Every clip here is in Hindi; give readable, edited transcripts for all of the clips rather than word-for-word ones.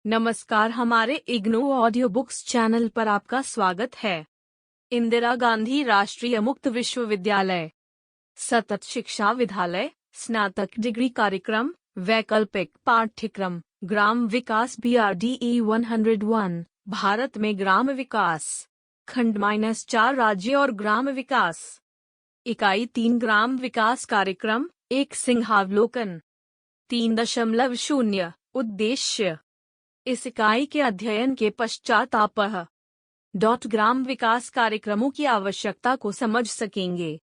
नमस्कार, हमारे इग्नू ऑडियो बुक्स चैनल पर आपका स्वागत है। इंदिरा गांधी राष्ट्रीय मुक्त विश्वविद्यालय सतत शिक्षा विद्यालय स्नातक डिग्री कार्यक्रम वैकल्पिक पाठ्यक्रम ग्राम विकास BRDE 101 भारत में ग्राम विकास खंड -4 राज्य और ग्राम विकास इकाई 3 ग्राम विकास कार्यक्रम एक सिंहावलोकन 3.0 उद्देश्य इस इकाई के अध्ययन के पश्चात आप ग्राम विकास कार्यक्रमों की आवश्यकता को समझ सकेंगे।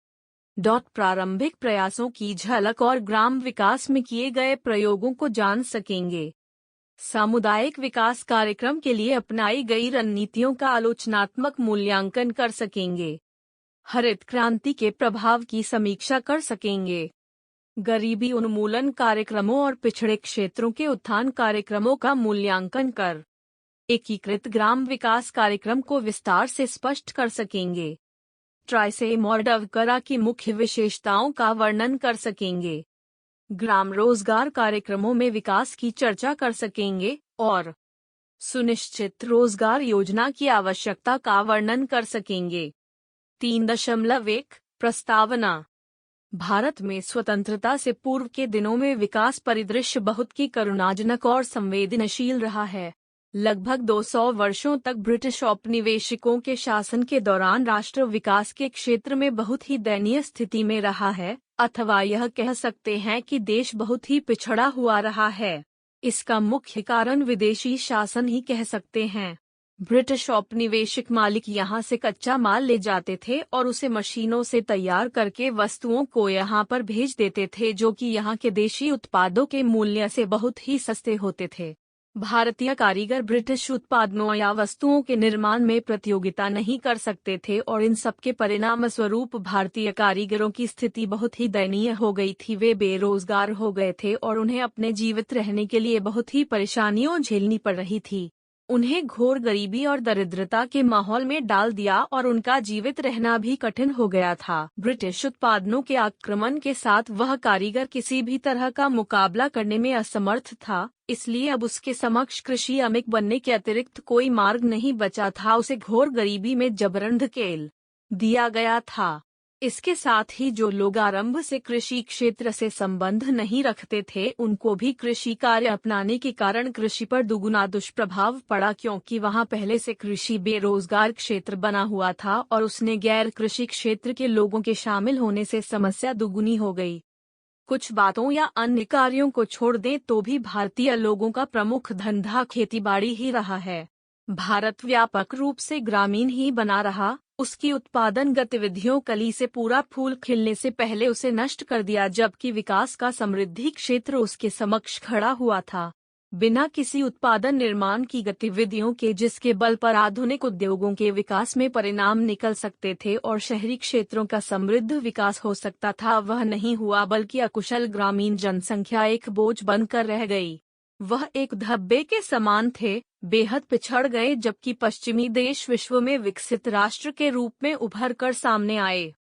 प्रारंभिक प्रयासों की झलक और ग्राम विकास में किए गए प्रयोगों को जान सकेंगे। सामुदायिक विकास कार्यक्रम के लिए अपनाई गई रणनीतियों का आलोचनात्मक मूल्यांकन कर सकेंगे। हरित क्रांति के प्रभाव की समीक्षा कर सकेंगे। गरीबी उन्मूलन कार्यक्रमों और पिछड़े क्षेत्रों के उत्थान कार्यक्रमों का मूल्यांकन कर एकीकृत ग्राम विकास कार्यक्रम को विस्तार से स्पष्ट कर सकेंगे। ट्राइसेम और डवकरा की मुख्य विशेषताओं का वर्णन कर सकेंगे। ग्राम रोजगार कार्यक्रमों में विकास की चर्चा कर सकेंगे और सुनिश्चित रोजगार योजना की आवश्यकता का वर्णन कर सकेंगे। 3.1 प्रस्तावना भारत में स्वतंत्रता से पूर्व के दिनों में विकास परिदृश्य बहुत ही करुणाजनक और संवेदनशील रहा है। लगभग 200 वर्षों तक ब्रिटिश औपनिवेशिकों के शासन के दौरान राष्ट्र विकास के क्षेत्र में बहुत ही दयनीय स्थिति में रहा है, अथवा यह कह सकते हैं कि देश बहुत ही पिछड़ा हुआ रहा है। इसका मुख्य कारण विदेशी शासन ही कह सकते हैं। ब्रिटिश औपनिवेशिक मालिक यहाँ से कच्चा माल ले जाते थे और उसे मशीनों से तैयार करके वस्तुओं को यहाँ पर भेज देते थे, जो कि यहाँ के देशी उत्पादों के मूल्य से बहुत ही सस्ते होते थे। भारतीय कारीगर ब्रिटिश उत्पादों या वस्तुओं के निर्माण में प्रतियोगिता नहीं कर सकते थे और इन सब के परिणाम स्वरूप भारतीय कारीगरों की स्थिति बहुत ही दयनीय हो गई थी। वे बेरोजगार हो गए थे और उन्हें अपने जीवित रहने के लिए बहुत ही परेशानियां झेलनी पड़ रही थी। उन्हें घोर गरीबी और दरिद्रता के माहौल में डाल दिया और उनका जीवित रहना भी कठिन हो गया था। ब्रिटिश उत्पादों के आक्रमण के साथ वह कारीगर किसी भी तरह का मुकाबला करने में असमर्थ था, इसलिए अब उसके समक्ष कृषि अमिक बनने के अतिरिक्त कोई मार्ग नहीं बचा था। उसे घोर गरीबी में जबरन धकेल दिया गया था। इसके साथ ही जो लोग आरंभ से कृषि क्षेत्र से संबंध नहीं रखते थे, उनको भी कृषि कार्य अपनाने के कारण कृषि पर दुगुना दुष्प्रभाव पड़ा, क्योंकि वहां पहले से कृषि बेरोजगार क्षेत्र बना हुआ था और उसने गैर कृषि क्षेत्र के लोगों के शामिल होने से समस्या दुगुनी हो गई। कुछ बातों या अन्य कार्यों को छोड़ दें तो भी भारतीय लोगों का प्रमुख धंधा खेतीबाड़ी ही रहा है। भारत व्यापक रूप से ग्रामीण ही बना रहा। उसकी उत्पादन गतिविधियों कली से पूरा फूल खिलने से पहले उसे नष्ट कर दिया, जबकि विकास का समृद्धि क्षेत्र उसके समक्ष खड़ा हुआ था। बिना किसी उत्पादन निर्माण की गतिविधियों के, जिसके बल पर आधुनिक उद्योगों के विकास में परिणाम निकल सकते थे और शहरी क्षेत्रों का समृद्ध विकास हो सकता था, वह नहीं हुआ, बल्कि अकुशल ग्रामीण जनसंख्या एक बोझ बनकर रह गई। वह एक धब्बे के समान थे, बेहद पिछड़ गए, जबकि पश्चिमी देश विश्व में विकसित राष्ट्र के रूप में उभर कर सामने आए।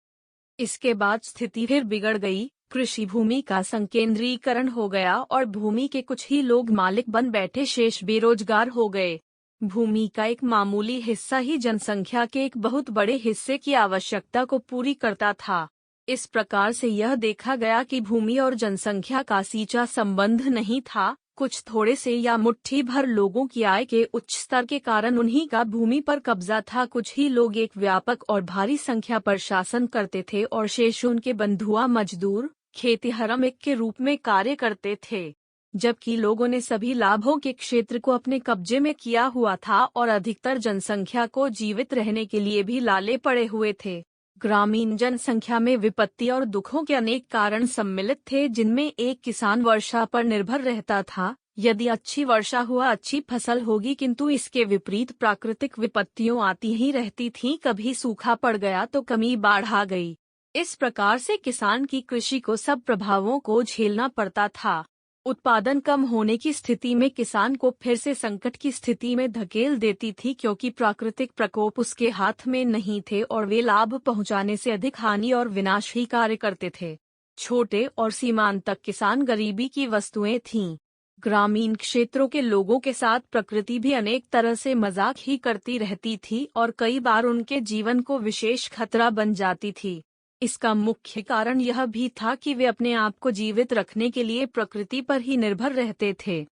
इसके बाद स्थिति फिर बिगड़ गई। कृषि भूमि का संकेंद्रीकरण हो गया और भूमि के कुछ ही लोग मालिक बन बैठे, शेष बेरोजगार हो गए। भूमि का एक मामूली हिस्सा ही जनसंख्या के एक बहुत बड़े हिस्से की आवश्यकता को पूरी करता था। इस प्रकार से यह देखा गया कि भूमि और जनसंख्या का सीधा संबंध नहीं था। कुछ थोड़े से या मुट्ठी भर लोगों की आय के उच्च स्तर के कारण उन्हीं का भूमि पर कब्जा था। कुछ ही लोग एक व्यापक और भारी संख्या पर शासन करते थे और शेष उनके बंधुआ मजदूर खेती श्रमिक के रूप में कार्य करते थे, जबकि लोगों ने सभी लाभों के क्षेत्र को अपने कब्जे में किया हुआ था और अधिकतर जनसंख्या को जीवित रहने के लिए भी लाले पड़े हुए थे। ग्रामीण जनसंख्या में विपत्ति और दुखों के अनेक कारण सम्मिलित थे, जिनमें एक किसान वर्षा पर निर्भर रहता था। यदि अच्छी वर्षा हुआ अच्छी फसल होगी, किंतु इसके विपरीत प्राकृतिक विपत्तियों आती ही रहती थीं। कभी सूखा पड़ गया तो कभी बाढ़ आ गई। इस प्रकार से किसान की कृषि को सब प्रभावों को झेलना पड़ता था। उत्पादन कम होने की स्थिति में किसान को फिर से संकट की स्थिति में धकेल देती थी, क्योंकि प्राकृतिक प्रकोप उसके हाथ में नहीं थे और वे लाभ पहुंचाने से अधिक हानि और विनाश ही कार्य करते थे। छोटे और सीमांत तक किसान गरीबी की वस्तुएं थीं। ग्रामीण क्षेत्रों के लोगों के साथ प्रकृति भी अनेक तरह से मजाक ही करती रहती थी और कई बार उनके जीवन को विशेष खतरा बन जाती थी। इसका मुख्य कारण यह भी था कि वे अपने आप को जीवित रखने के लिए प्रकृति पर ही निर्भर रहते थे।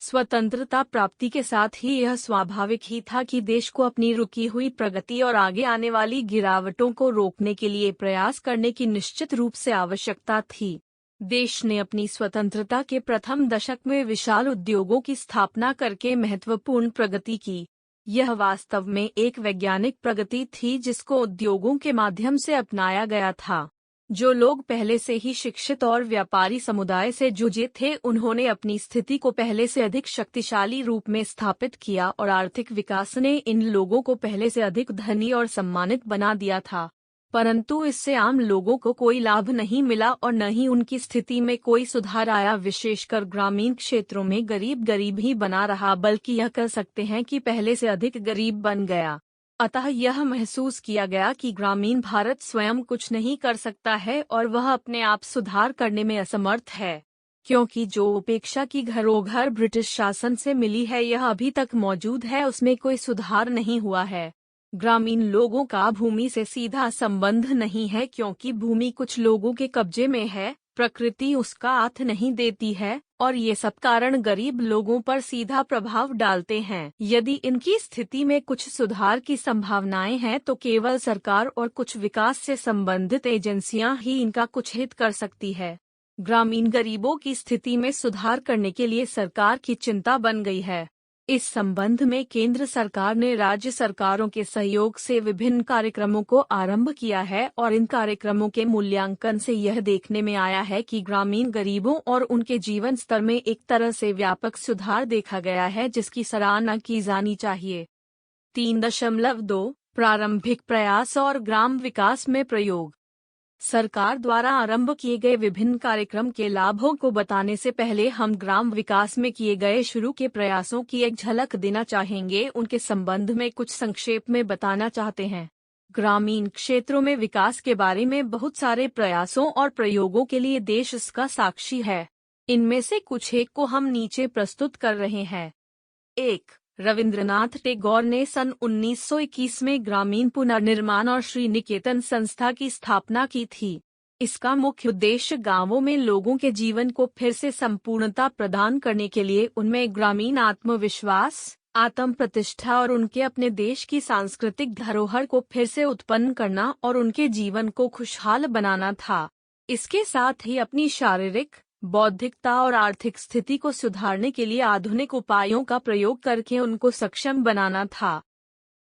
स्वतंत्रता प्राप्ति के साथ ही यह स्वाभाविक ही था कि देश को अपनी रुकी हुई प्रगति और आगे आने वाली गिरावटों को रोकने के लिए प्रयास करने की निश्चित रूप से आवश्यकता थी। देश ने अपनी स्वतंत्रता के प्रथम दशक में विशाल उद्योगों की स्थापना करके महत्वपूर्ण प्रगति की। यह वास्तव में एक वैज्ञानिक प्रगति थी जिसको उद्योगों के माध्यम से अपनाया गया था। जो लोग पहले से ही शिक्षित और व्यापारी समुदाय से जुड़े थे उन्होंने अपनी स्थिति को पहले से अधिक शक्तिशाली रूप में स्थापित किया और आर्थिक विकास ने इन लोगों को पहले से अधिक धनी और सम्मानित बना दिया था। परंतु इससे आम लोगों को कोई लाभ नहीं मिला और न ही उनकी स्थिति में कोई सुधार आया। विशेषकर ग्रामीण क्षेत्रों में गरीब ही बना रहा, बल्कि यह कह सकते हैं कि पहले से अधिक गरीब बन गया। अतः यह महसूस किया गया कि ग्रामीण भारत स्वयं कुछ नहीं कर सकता है और वह अपने आप सुधार करने में असमर्थ है, क्योंकि जो उपेक्षा की घरोघर ब्रिटिश शासन से मिली है यह अभी तक मौजूद है, उसमें कोई सुधार नहीं हुआ है। ग्रामीण लोगों का भूमि से सीधा संबंध नहीं है क्योंकि भूमि कुछ लोगों के कब्जे में है, प्रकृति उसका साथ नहीं देती है और ये सब कारण गरीब लोगों पर सीधा प्रभाव डालते हैं। यदि इनकी स्थिति में कुछ सुधार की संभावनाएं हैं तो केवल सरकार और कुछ विकास से संबंधित एजेंसियां ही इनका कुछ हित कर सकती है। ग्रामीण गरीबों की स्थिति में सुधार करने के लिए सरकार की चिंता बन गई है। इस संबंध में केंद्र सरकार ने राज्य सरकारों के सहयोग से विभिन्न कार्यक्रमों को आरंभ किया है और इन कार्यक्रमों के मूल्यांकन से यह देखने में आया है कि ग्रामीण गरीबों और उनके जीवन स्तर में एक तरह से व्यापक सुधार देखा गया है, जिसकी सराहना की जानी चाहिए। 3.2 प्रारंभिक प्रयास और ग्राम विकास में प्रयोग। सरकार द्वारा आरंभ किए गए विभिन्न कार्यक्रम के लाभों को बताने से पहले हम ग्राम विकास में किए गए शुरू के प्रयासों की एक झलक देना चाहेंगे। उनके संबंध में कुछ संक्षेप में बताना चाहते हैं। ग्रामीण क्षेत्रों में विकास के बारे में बहुत सारे प्रयासों और प्रयोगों के लिए देश इसका साक्षी है। इनमें से कुछ एक को हम नीचे प्रस्तुत कर रहे हैं। 1. रविंद्रनाथ टैगोर ने सन 1921 में ग्रामीण पुनर्निर्माण और श्री निकेतन संस्था की स्थापना की थी। इसका मुख्य उद्देश्य गांवों में लोगों के जीवन को फिर से संपूर्णता प्रदान करने के लिए उनमें ग्रामीण आत्मविश्वास, आत्म प्रतिष्ठा और उनके अपने देश की सांस्कृतिक धरोहर को फिर से उत्पन्न करना और उनके जीवन को खुशहाल बनाना था। इसके साथ ही अपनी शारीरिक, बौद्धिकता और आर्थिक स्थिति को सुधारने के लिए आधुनिक उपायों का प्रयोग करके उनको सक्षम बनाना था।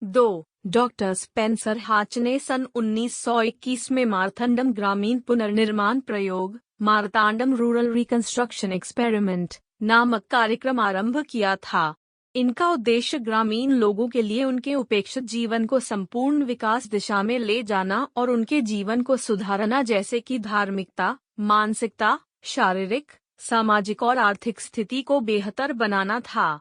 2. डॉक्टर स्पेंसर हाच ने सन 1921 में मार्तांडम ग्रामीण पुनर्निर्माण प्रयोग, मार्तांडम रूरल रिकंस्ट्रक्शन एक्सपेरिमेंट नामक कार्यक्रम आरंभ किया था। इनका उद्देश्य ग्रामीण लोगों के लिए उनके उपेक्षित जीवन को संपूर्ण विकास दिशा में ले जाना और उनके जीवन को सुधारना, जैसे कि धार्मिकता, मानसिकता, शारीरिक, सामाजिक और आर्थिक स्थिति को बेहतर बनाना था।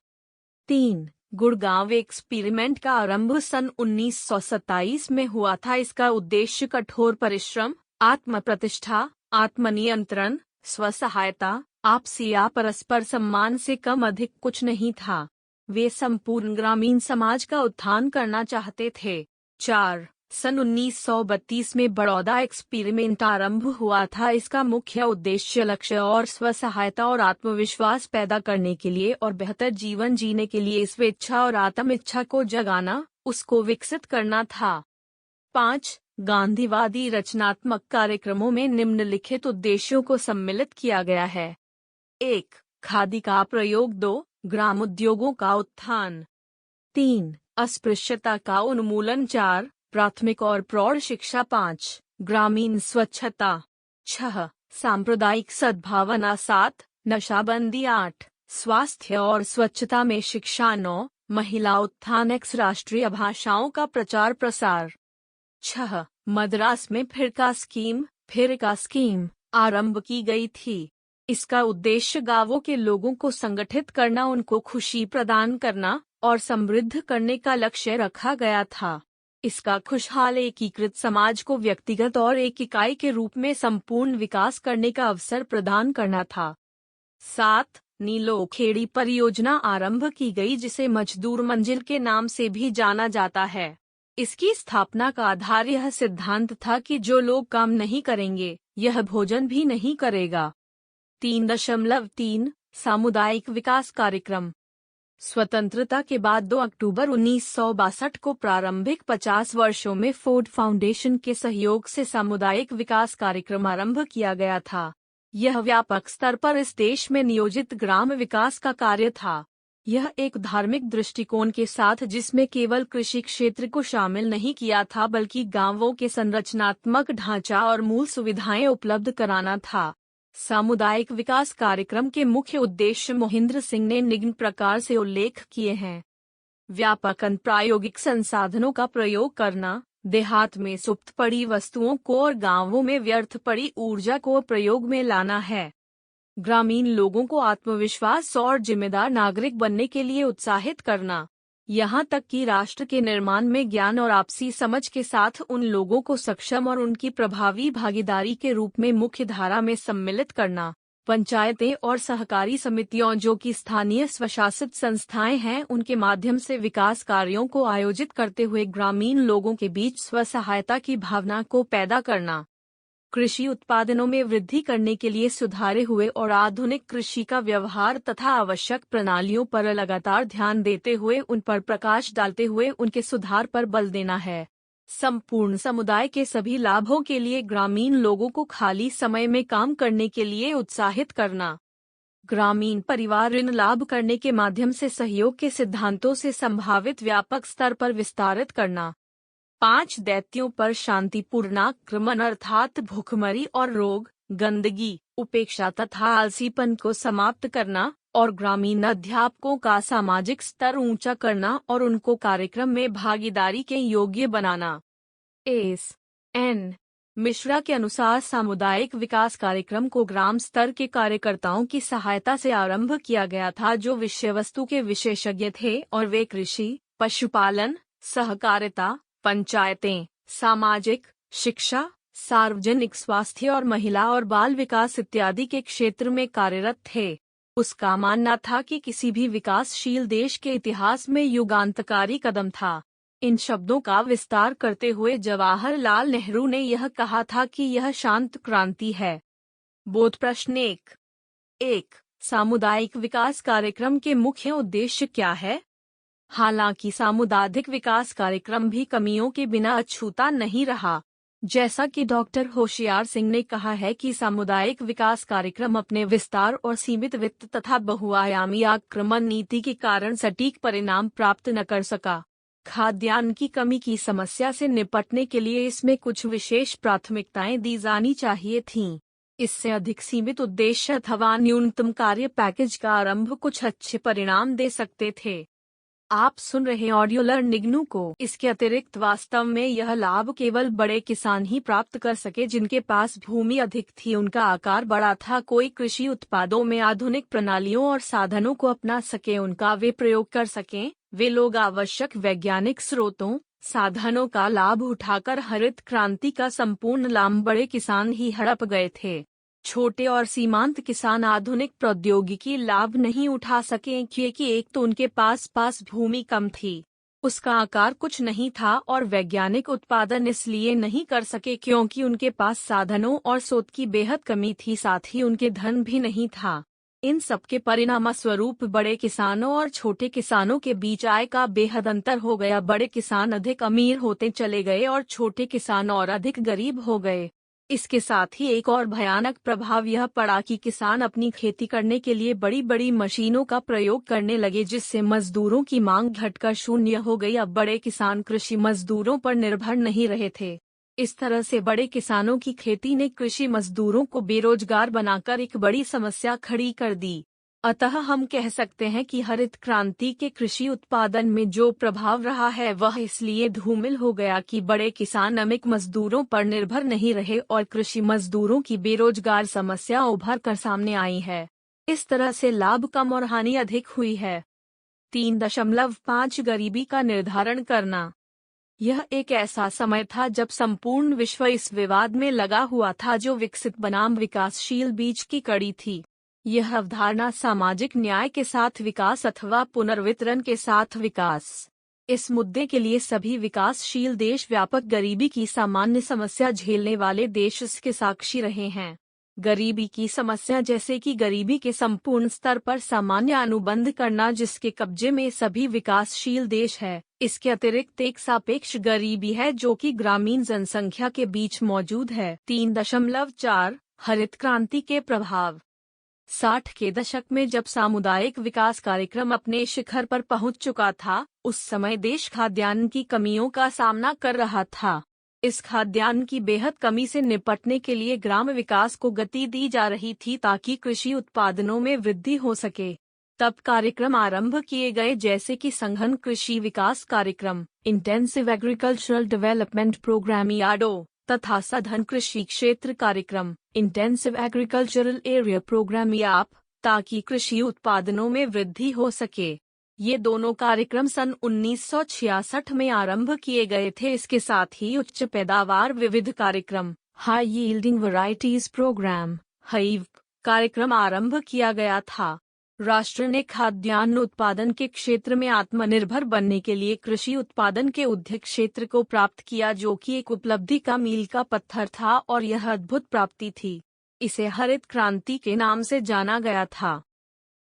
3. गुड़गांव एक्सपेरिमेंट का आरंभ सन 1927 में हुआ था। इसका उद्देश्य कठोर परिश्रम, आत्म प्रतिष्ठा, आत्मनियंत्रण, स्वसहायता, आपसी या परस्पर सम्मान से कम अधिक कुछ नहीं था। वे संपूर्ण ग्रामीण समाज का उत्थान करना चाहते थे। 4. सन 1932 में बड़ौदा एक्सपेरिमेंट आरंभ हुआ था। इसका मुख्य उद्देश्य लक्ष्य और स्वसहायता और आत्मविश्वास पैदा करने के लिए और बेहतर जीवन जीने के लिए स्वेच्छा और आत्म इच्छा को जगाना, उसको विकसित करना था। 5. गांधीवादी रचनात्मक कार्यक्रमों में निम्नलिखित उद्देश्यों को सम्मिलित किया गया है। 1. खादी का प्रयोग। 2. ग्राम उद्योगों का उत्थान। 3. अस्पृश्यता का उन्मूलन। 4. प्राथमिक और प्रौढ़ शिक्षा। 5. ग्रामीण स्वच्छता। 6. सांप्रदायिक सद्भावना। 7. नशाबंदी। 8. स्वास्थ्य और स्वच्छता में शिक्षा। 9. महिला उत्थान। X राष्ट्रीय भाषाओं का प्रचार प्रसार। 6. मद्रास में फिरका स्कीम आरंभ की गई थी। इसका उद्देश्य गांवों के लोगों को संगठित करना, उनको खुशी प्रदान करना और समृद्ध करने का लक्ष्य रखा गया था। इसका खुशहाल एकीकृत समाज को व्यक्तिगत और एक इकाई के रूप में संपूर्ण विकास करने का अवसर प्रदान करना था। 7. नीलोखेड़ी परियोजना आरंभ की गई, जिसे मजदूर मंजिल के नाम से भी जाना जाता है। इसकी स्थापना का आधार यह सिद्धांत था कि जो लोग काम नहीं करेंगे, यह भोजन भी नहीं करेगा। 3.3 सामुदायिक विकास कार्यक्रम। स्वतंत्रता के बाद 2 अक्टूबर 1962 को प्रारंभिक 50 वर्षों में फोर्ड फाउंडेशन के सहयोग से सामुदायिक विकास कार्यक्रम आरंभ किया गया था। यह व्यापक स्तर पर इस देश में नियोजित ग्राम विकास का कार्य था। यह एक धार्मिक दृष्टिकोण के साथ, जिसमें केवल कृषि क्षेत्र को शामिल नहीं किया था, बल्कि गांवों के संरचनात्मक ढांचा और मूल सुविधाएं उपलब्ध कराना था। सामुदायिक विकास कार्यक्रम के मुख्य उद्देश्य मोहिंद्र सिंह ने निम्न प्रकार से उल्लेख किए हैं। व्यापक प्रायोगिक संसाधनों का प्रयोग करना, देहात में सुप्त पड़ी वस्तुओं को और गांवों में व्यर्थ पड़ी ऊर्जा को प्रयोग में लाना है। ग्रामीण लोगों को आत्मविश्वास और जिम्मेदार नागरिक बनने के लिए उत्साहित करना, यहाँ तक कि राष्ट्र के निर्माण में ज्ञान और आपसी समझ के साथ उन लोगों को सक्षम और उनकी प्रभावी भागीदारी के रूप में मुख्य धारा में सम्मिलित करना। पंचायतें और सहकारी समितियों, जो कि स्थानीय स्वशासित संस्थाएं हैं, उनके माध्यम से विकास कार्यों को आयोजित करते हुए ग्रामीण लोगों के बीच स्वसहायता की भावना को पैदा करना। कृषि उत्पादनों में वृद्धि करने के लिए सुधारे हुए और आधुनिक कृषि का व्यवहार तथा आवश्यक प्रणालियों पर लगातार ध्यान देते हुए उन पर प्रकाश डालते हुए उनके सुधार पर बल देना है। संपूर्ण समुदाय के सभी लाभों के लिए ग्रामीण लोगों को खाली समय में काम करने के लिए उत्साहित करना। ग्रामीण परिवार ऋण लाभ करने के माध्यम से सहयोग के सिद्धांतों से संभावित व्यापक स्तर पर विस्तारित करना। 5 दैत्यों पर शांतिपूर्ण आक्रमण अर्थात भूखमरी और रोग, गंदगी, उपेक्षा तथा आलसीपन को समाप्त करना और ग्रामीण अध्यापकों का सामाजिक स्तर ऊंचा करना और उनको कार्यक्रम में भागीदारी के योग्य बनाना। एस.एन. मिश्रा के अनुसार सामुदायिक विकास कार्यक्रम को ग्राम स्तर के कार्यकर्ताओं की सहायता से आरंभ किया गया था, जो विषय वस्तु के विशेषज्ञ थे और वे कृषि, पशुपालन, सहकारिता, पंचायतें, सामाजिक, शिक्षा, सार्वजनिक स्वास्थ्य और महिला और बाल विकास इत्यादि के क्षेत्र में कार्यरत थे। उसका मानना था कि किसी भी विकासशील देश के इतिहास में युगांतकारी कदम था। इन शब्दों का विस्तार करते हुए जवाहरलाल नेहरू ने यह कहा था कि यह शांत क्रांति है। बोध प्रश्न 1 सामुदायिक विकास कार्यक्रम के मुख्य उद्देश्य क्या है? हालांकि सामुदायिक विकास कार्यक्रम भी कमियों के बिना अछूता नहीं रहा। जैसा कि डॉक्टर होशियार सिंह ने कहा है कि सामुदायिक विकास कार्यक्रम अपने विस्तार और सीमित वित्त तथा बहुआयामी आक्रमण नीति के कारण सटीक परिणाम प्राप्त न कर सका। खाद्यान्न की कमी की समस्या से निपटने के लिए इसमें कुछ विशेष प्राथमिकताएं दी जानी चाहिए थीं। इससे अधिक सीमित उद्देश्य अथवा न्यूनतम कार्य पैकेज का आरंभ कुछ अच्छे परिणाम दे सकते थे। आप सुन रहे ऑडियो लर्निंग को। इसके अतिरिक्त वास्तव में यह लाभ केवल बड़े किसान ही प्राप्त कर सके जिनके पास भूमि अधिक थी, उनका आकार बड़ा था, कोई कृषि उत्पादों में आधुनिक प्रणालियों और साधनों को अपना सके, उनका वे प्रयोग कर सकें। वे लोग आवश्यक वैज्ञानिक स्रोतों, साधनों का लाभ उठाकर हरित क्रांति का संपूर्ण लाभ बड़े किसान ही हड़प गए थे। छोटे और सीमांत किसान आधुनिक प्रौद्योगिकी लाभ नहीं उठा सके क्योंकि एक तो उनके पास भूमि कम थी, उसका आकार कुछ नहीं था, और वैज्ञानिक उत्पादन इसलिए नहीं कर सके क्योंकि उनके पास साधनों और स्रोत की बेहद कमी थी, साथ ही उनके धन भी नहीं था। इन सब के परिणाम स्वरूप बड़े किसानों और छोटे किसानों के बीच आय का बेहद अंतर हो गया। बड़े किसान अधिक अमीर होते चले गए और छोटे किसान और अधिक गरीब हो गए। इसके साथ ही एक और भयानक प्रभाव यह पड़ा कि किसान अपनी खेती करने के लिए बड़ी बड़ी मशीनों का प्रयोग करने लगे, जिससे मजदूरों की मांग घटकर शून्य हो गई। अब बड़े किसान कृषि मजदूरों पर निर्भर नहीं रहे थे। इस तरह से बड़े किसानों की खेती ने कृषि मजदूरों को बेरोजगार बनाकर एक बड़ी समस्या खड़ी कर दी। अतः हम कह सकते हैं कि हरित क्रांति के कृषि उत्पादन में जो प्रभाव रहा है वह इसलिए धूमिल हो गया कि बड़े किसान श्रमिक मजदूरों पर निर्भर नहीं रहे और कृषि मजदूरों की बेरोजगार समस्या उभर कर सामने आई है। इस तरह से लाभ कम और हानि अधिक हुई है। 3.5 गरीबी का निर्धारण करना। यह एक ऐसा समय था जब संपूर्ण विश्व इस विवाद में लगा हुआ था जो विकसित बनाम विकासशील बीच की कड़ी थी। यह अवधारणा सामाजिक न्याय के साथ विकास अथवा पुनर्वितरण के साथ विकास। इस मुद्दे के लिए सभी विकासशील देश व्यापक गरीबी की सामान्य समस्या झेलने वाले देश इसके साक्षी रहे हैं। गरीबी की समस्या जैसे कि गरीबी के संपूर्ण स्तर पर सामान्य अनुबंध करना जिसके कब्जे में सभी विकासशील देश है। इसके अतिरिक्त एक सापेक्ष गरीबी है जो कि ग्रामीण जनसंख्या के बीच मौजूद है। 3.4 हरित क्रांति के प्रभाव। 60 के दशक में जब सामुदायिक विकास कार्यक्रम अपने शिखर पर पहुंच चुका था, उस समय देश खाद्यान्न की कमियों का सामना कर रहा था। इस खाद्यान्न की बेहद कमी से निपटने के लिए ग्राम विकास को गति दी जा रही थी ताकि कृषि उत्पादनों में वृद्धि हो सके। तब कार्यक्रम आरंभ किए गए जैसे कि संघन कृषि विकास कार्यक्रम, इंटेंसिव एग्रीकल्चरल डेवलपमेंट प्रोग्राम याडो, तथा सघन कृषि क्षेत्र कार्यक्रम, इंटेंसिव एग्रीकल्चरल एरिया प्रोग्राम याप, ताकि कृषि उत्पादनों में वृद्धि हो सके। ये दोनों कार्यक्रम सन 1966 में आरंभ किए गए थे। इसके साथ ही उच्च पैदावार विविध कार्यक्रम, हाई यील्डिंग वैरायटीज प्रोग्राम, हाइव कार्यक्रम आरंभ किया गया था। राष्ट्र ने खाद्यान्न उत्पादन के क्षेत्र में आत्मनिर्भर बनने के लिए कृषि उत्पादन के उद्योग क्षेत्र को प्राप्त किया जो कि एक उपलब्धि का मील का पत्थर था और यह अद्भुत प्राप्ति थी। इसे हरित क्रांति के नाम से जाना गया था।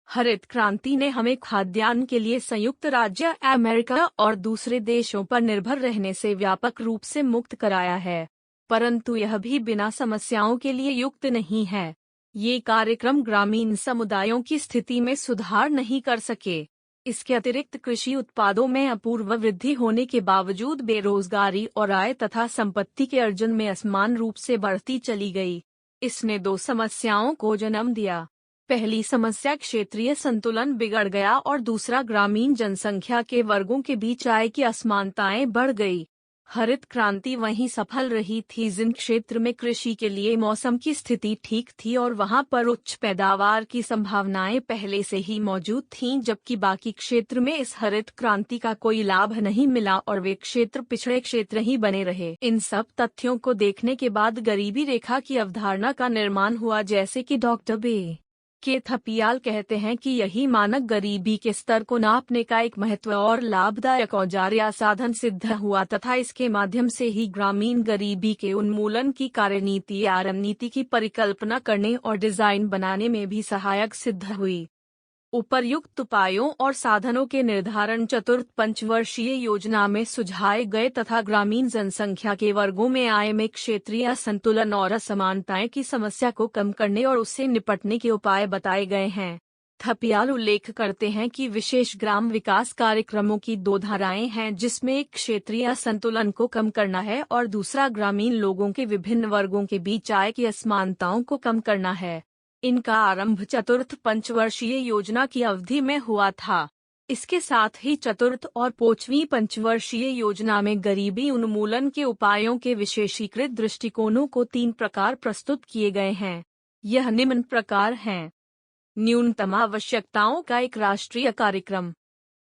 हरित क्रांति ने हमें खाद्यान्न के लिए संयुक्त राज्य अमेरिका और दूसरे देशों पर निर्भर रहने से व्यापक रूप से मुक्त कराया है, परंतु यह भी बिना समस्याओं के लिए युक्त नहीं है। ये कार्यक्रम ग्रामीण समुदायों की स्थिति में सुधार नहीं कर सके। इसके अतिरिक्त कृषि उत्पादों में अपूर्व वृद्धि होने के बावजूद बेरोजगारी और आय तथा संपत्ति के अर्जन में असमान रूप से बढ़ती चली गई। इसने दो समस्याओं को जन्म दिया। पहली समस्या क्षेत्रीय संतुलन बिगड़ गया और दूसरा ग्रामीण जनसंख्या के वर्गों के बीच आय की असमानताएं बढ़ गई। हरित क्रांति वहीं सफल रही थी जिन क्षेत्र में कृषि के लिए मौसम की स्थिति ठीक थी और वहां पर उच्च पैदावार की संभावनाएं पहले से ही मौजूद थीं, जबकि बाकी क्षेत्र में इस हरित क्रांति का कोई लाभ नहीं मिला और वे क्षेत्र पिछड़े क्षेत्र ही बने रहे। इन सब तथ्यों को देखने के बाद गरीबी रेखा की अवधारणा का निर्माण हुआ, जैसे कि डॉक्टर बे के थपियाल कहते हैं कि यही मानक गरीबी के स्तर को नापने का एक महत्व और लाभदायक औजार या साधन सिद्ध हुआ तथा इसके माध्यम से ही ग्रामीण गरीबी के उन्मूलन की कार्यनीति या रणनीति की परिकल्पना करने और डिजाइन बनाने में भी सहायक सिद्ध हुई। उपर्युक्त उपायों और साधनों के निर्धारण चतुर्थ पंचवर्षीय योजना में सुझाए गए तथा ग्रामीण जनसंख्या के वर्गों में आय में क्षेत्रीय असंतुलन और असमानताएं की समस्या को कम करने और उससे निपटने के उपाय बताए गए हैं। थपियाल उल्लेख करते हैं कि विशेष ग्राम विकास कार्यक्रमों की दो धाराएं हैं, जिसमें एक क्षेत्रीय असंतुलन को कम करना है और दूसरा ग्रामीण लोगों के विभिन्न वर्गों के बीच आय की असमानताओं को कम करना है। इनका आरंभ चतुर्थ पंचवर्षीय योजना की अवधि में हुआ था। इसके साथ ही चतुर्थ और पांचवीं पंचवर्षीय योजना में गरीबी उन्मूलन के उपायों के विशेषीकृत दृष्टिकोणों को 3 प्रकार प्रस्तुत किए गए हैं। यह निम्न प्रकार हैं। न्यूनतम आवश्यकताओं का एक राष्ट्रीय कार्यक्रम,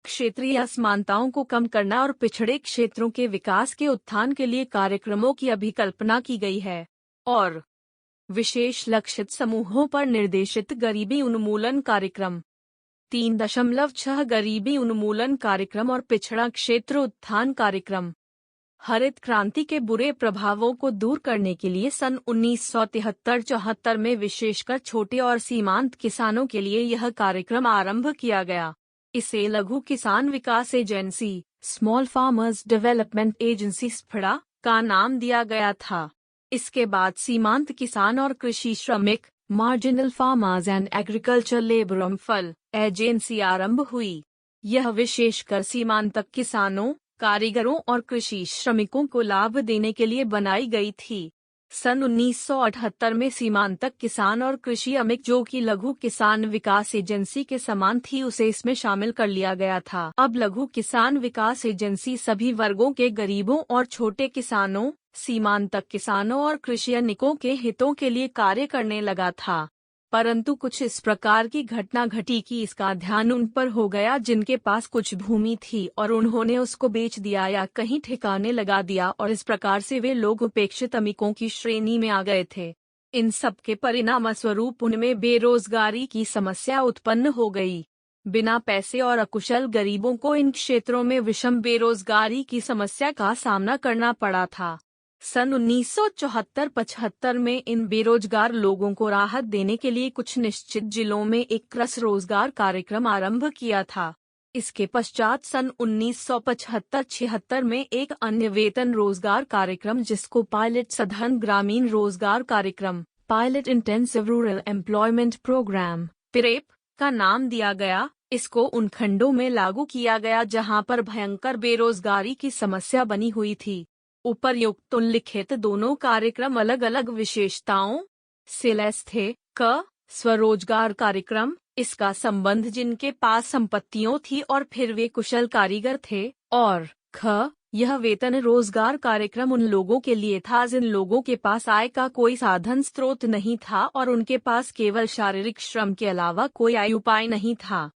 क्षेत्रीय असमानताओं को कम करना और पिछड़े क्षेत्रों के विकास के उत्थान के लिए कार्यक्रमों की अभिकल्पना की गई है, और विशेष लक्षित समूहों पर निर्देशित गरीबी उन्मूलन कार्यक्रम। 3.6 गरीबी उन्मूलन कार्यक्रम और पिछड़ा क्षेत्र उत्थान कार्यक्रम। हरित क्रांति के बुरे प्रभावों को दूर करने के लिए सन 1973-74 में विशेषकर छोटे और सीमांत किसानों के लिए यह कार्यक्रम आरंभ किया गया। इसे लघु किसान विकास agency, small farmers development agency स्फड़ा का नाम दिया गया था। इसके बाद सीमांत किसान और कृषि श्रमिक, marginal farmers and agriculture labour फल एजेंसी आरंभ हुई। यह विशेषकर सीमांतक किसानों, कारीगरों और कृषि श्रमिकों को लाभ देने के लिए बनाई गई थी। सन 1978 में सीमांतक किसान और कृषि अमिक, जो कि लघु किसान विकास एजेंसी के समान थी, उसे इसमें शामिल कर लिया गया था। अब लघु किसान विकास एजेंसी सभी वर्गों के गरीबों और छोटे किसानों, सीमांतक किसानों और कृषि अनिकों के हितों के लिए कार्य करने लगा था। परंतु कुछ इस प्रकार की घटना घटी कि इसका ध्यान उन पर हो गया जिनके पास कुछ भूमि थी और उन्होंने उसको बेच दिया या कहीं ठिकाने लगा दिया, और इस प्रकार से वे लोग उपेक्षित अमिकों की श्रेणी में आ गए थे। इन सब के परिणामस्वरूप उनमें बेरोजगारी की समस्या उत्पन्न हो गई। बिना पैसे और अकुशल गरीबों को इन क्षेत्रों में विषम बेरोजगारी की समस्या का सामना करना पड़ा था। सन 1974-75 में इन बेरोजगार लोगों को राहत देने के लिए कुछ निश्चित जिलों में एक क्रस रोजगार कार्यक्रम आरंभ किया था। इसके पश्चात सन 1975-76 में एक अन्य वेतन रोजगार कार्यक्रम, जिसको पायलट सघन ग्रामीण रोजगार कार्यक्रम, pilot intensive rural employment programme, पिरेप का नाम दिया गया, इसको उन खंडों में लागू किया गया जहां पर भयंकर बेरोजगारी की समस्या बनी हुई थी। उपर्युक्त उल्लिखित दोनों कार्यक्रम अलग अलग विशेषताओं से लैस थे। क स्वरोजगार कार्यक्रम, इसका संबंध जिनके पास संपत्तियों थी और फिर वे कुशल कारीगर थे, और ख यह वेतन रोजगार कार्यक्रम उन लोगों के लिए था जिन लोगों के पास आय का कोई साधन स्रोत नहीं था और उनके पास केवल शारीरिक श्रम के अलावा कोई आय उपाय नहीं था।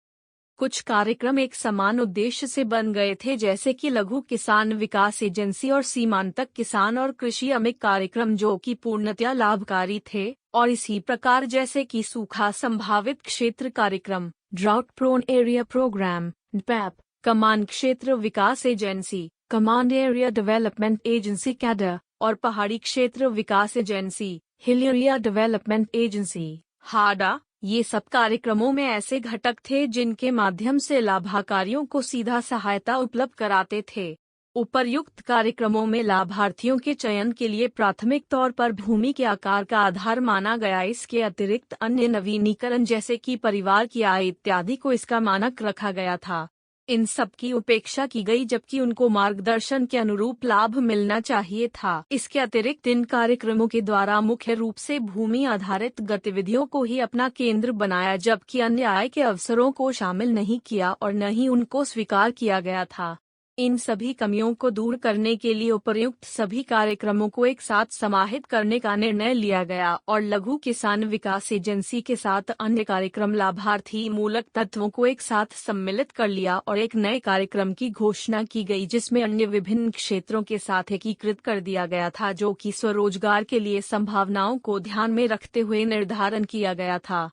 कुछ कार्यक्रम एक समान उद्देश्य से बन गए थे, जैसे कि लघु किसान विकास एजेंसी और सीमांतक किसान और कृषि अमिक कार्यक्रम, जो कि पूर्णतया लाभकारी थे, और इसी प्रकार जैसे कि सूखा संभावित क्षेत्र कार्यक्रम, ड्राउट प्रोन एरिया प्रोग्राम, डपैप, कमांड क्षेत्र विकास agency, command area development agency कैडर, और पहाड़ी क्षेत्र विकास agency, hill area development agency, हाडा। ये सब कार्यक्रमों में ऐसे घटक थे जिनके माध्यम से लाभाकारियों को सीधा सहायता उपलब्ध कराते थे। उपर्युक्त कार्यक्रमों में लाभार्थियों के चयन के लिए प्राथमिक तौर पर भूमि के आकार का आधार माना गया। इसके अतिरिक्त अन्य नवीनीकरण जैसे कि परिवार की आय इत्यादि को इसका मानक रखा गया था। इन सब की उपेक्षा की गई, जबकि उनको मार्गदर्शन के अनुरूप लाभ मिलना चाहिए था। इसके अतिरिक्त इन कार्यक्रमों के द्वारा मुख्य रूप से भूमि आधारित गतिविधियों को ही अपना केंद्र बनाया, जबकि अन्य आय के अवसरों को शामिल नहीं किया और न ही उनको स्वीकार किया गया था। इन सभी कमियों को दूर करने के लिए उपर्युक्त सभी कार्यक्रमों को एक साथ समाहित करने का निर्णय लिया गया और लघु किसान विकास एजेंसी के साथ अन्य कार्यक्रम लाभार्थी मूलक तत्वों को एक साथ सम्मिलित कर लिया और एक नए कार्यक्रम की घोषणा की गई, जिसमें अन्य विभिन्न क्षेत्रों के साथ एकीकृत कर दिया गया था, जो कि स्वरोजगार के लिए संभावनाओं को ध्यान में रखते हुए निर्धारण किया गया था।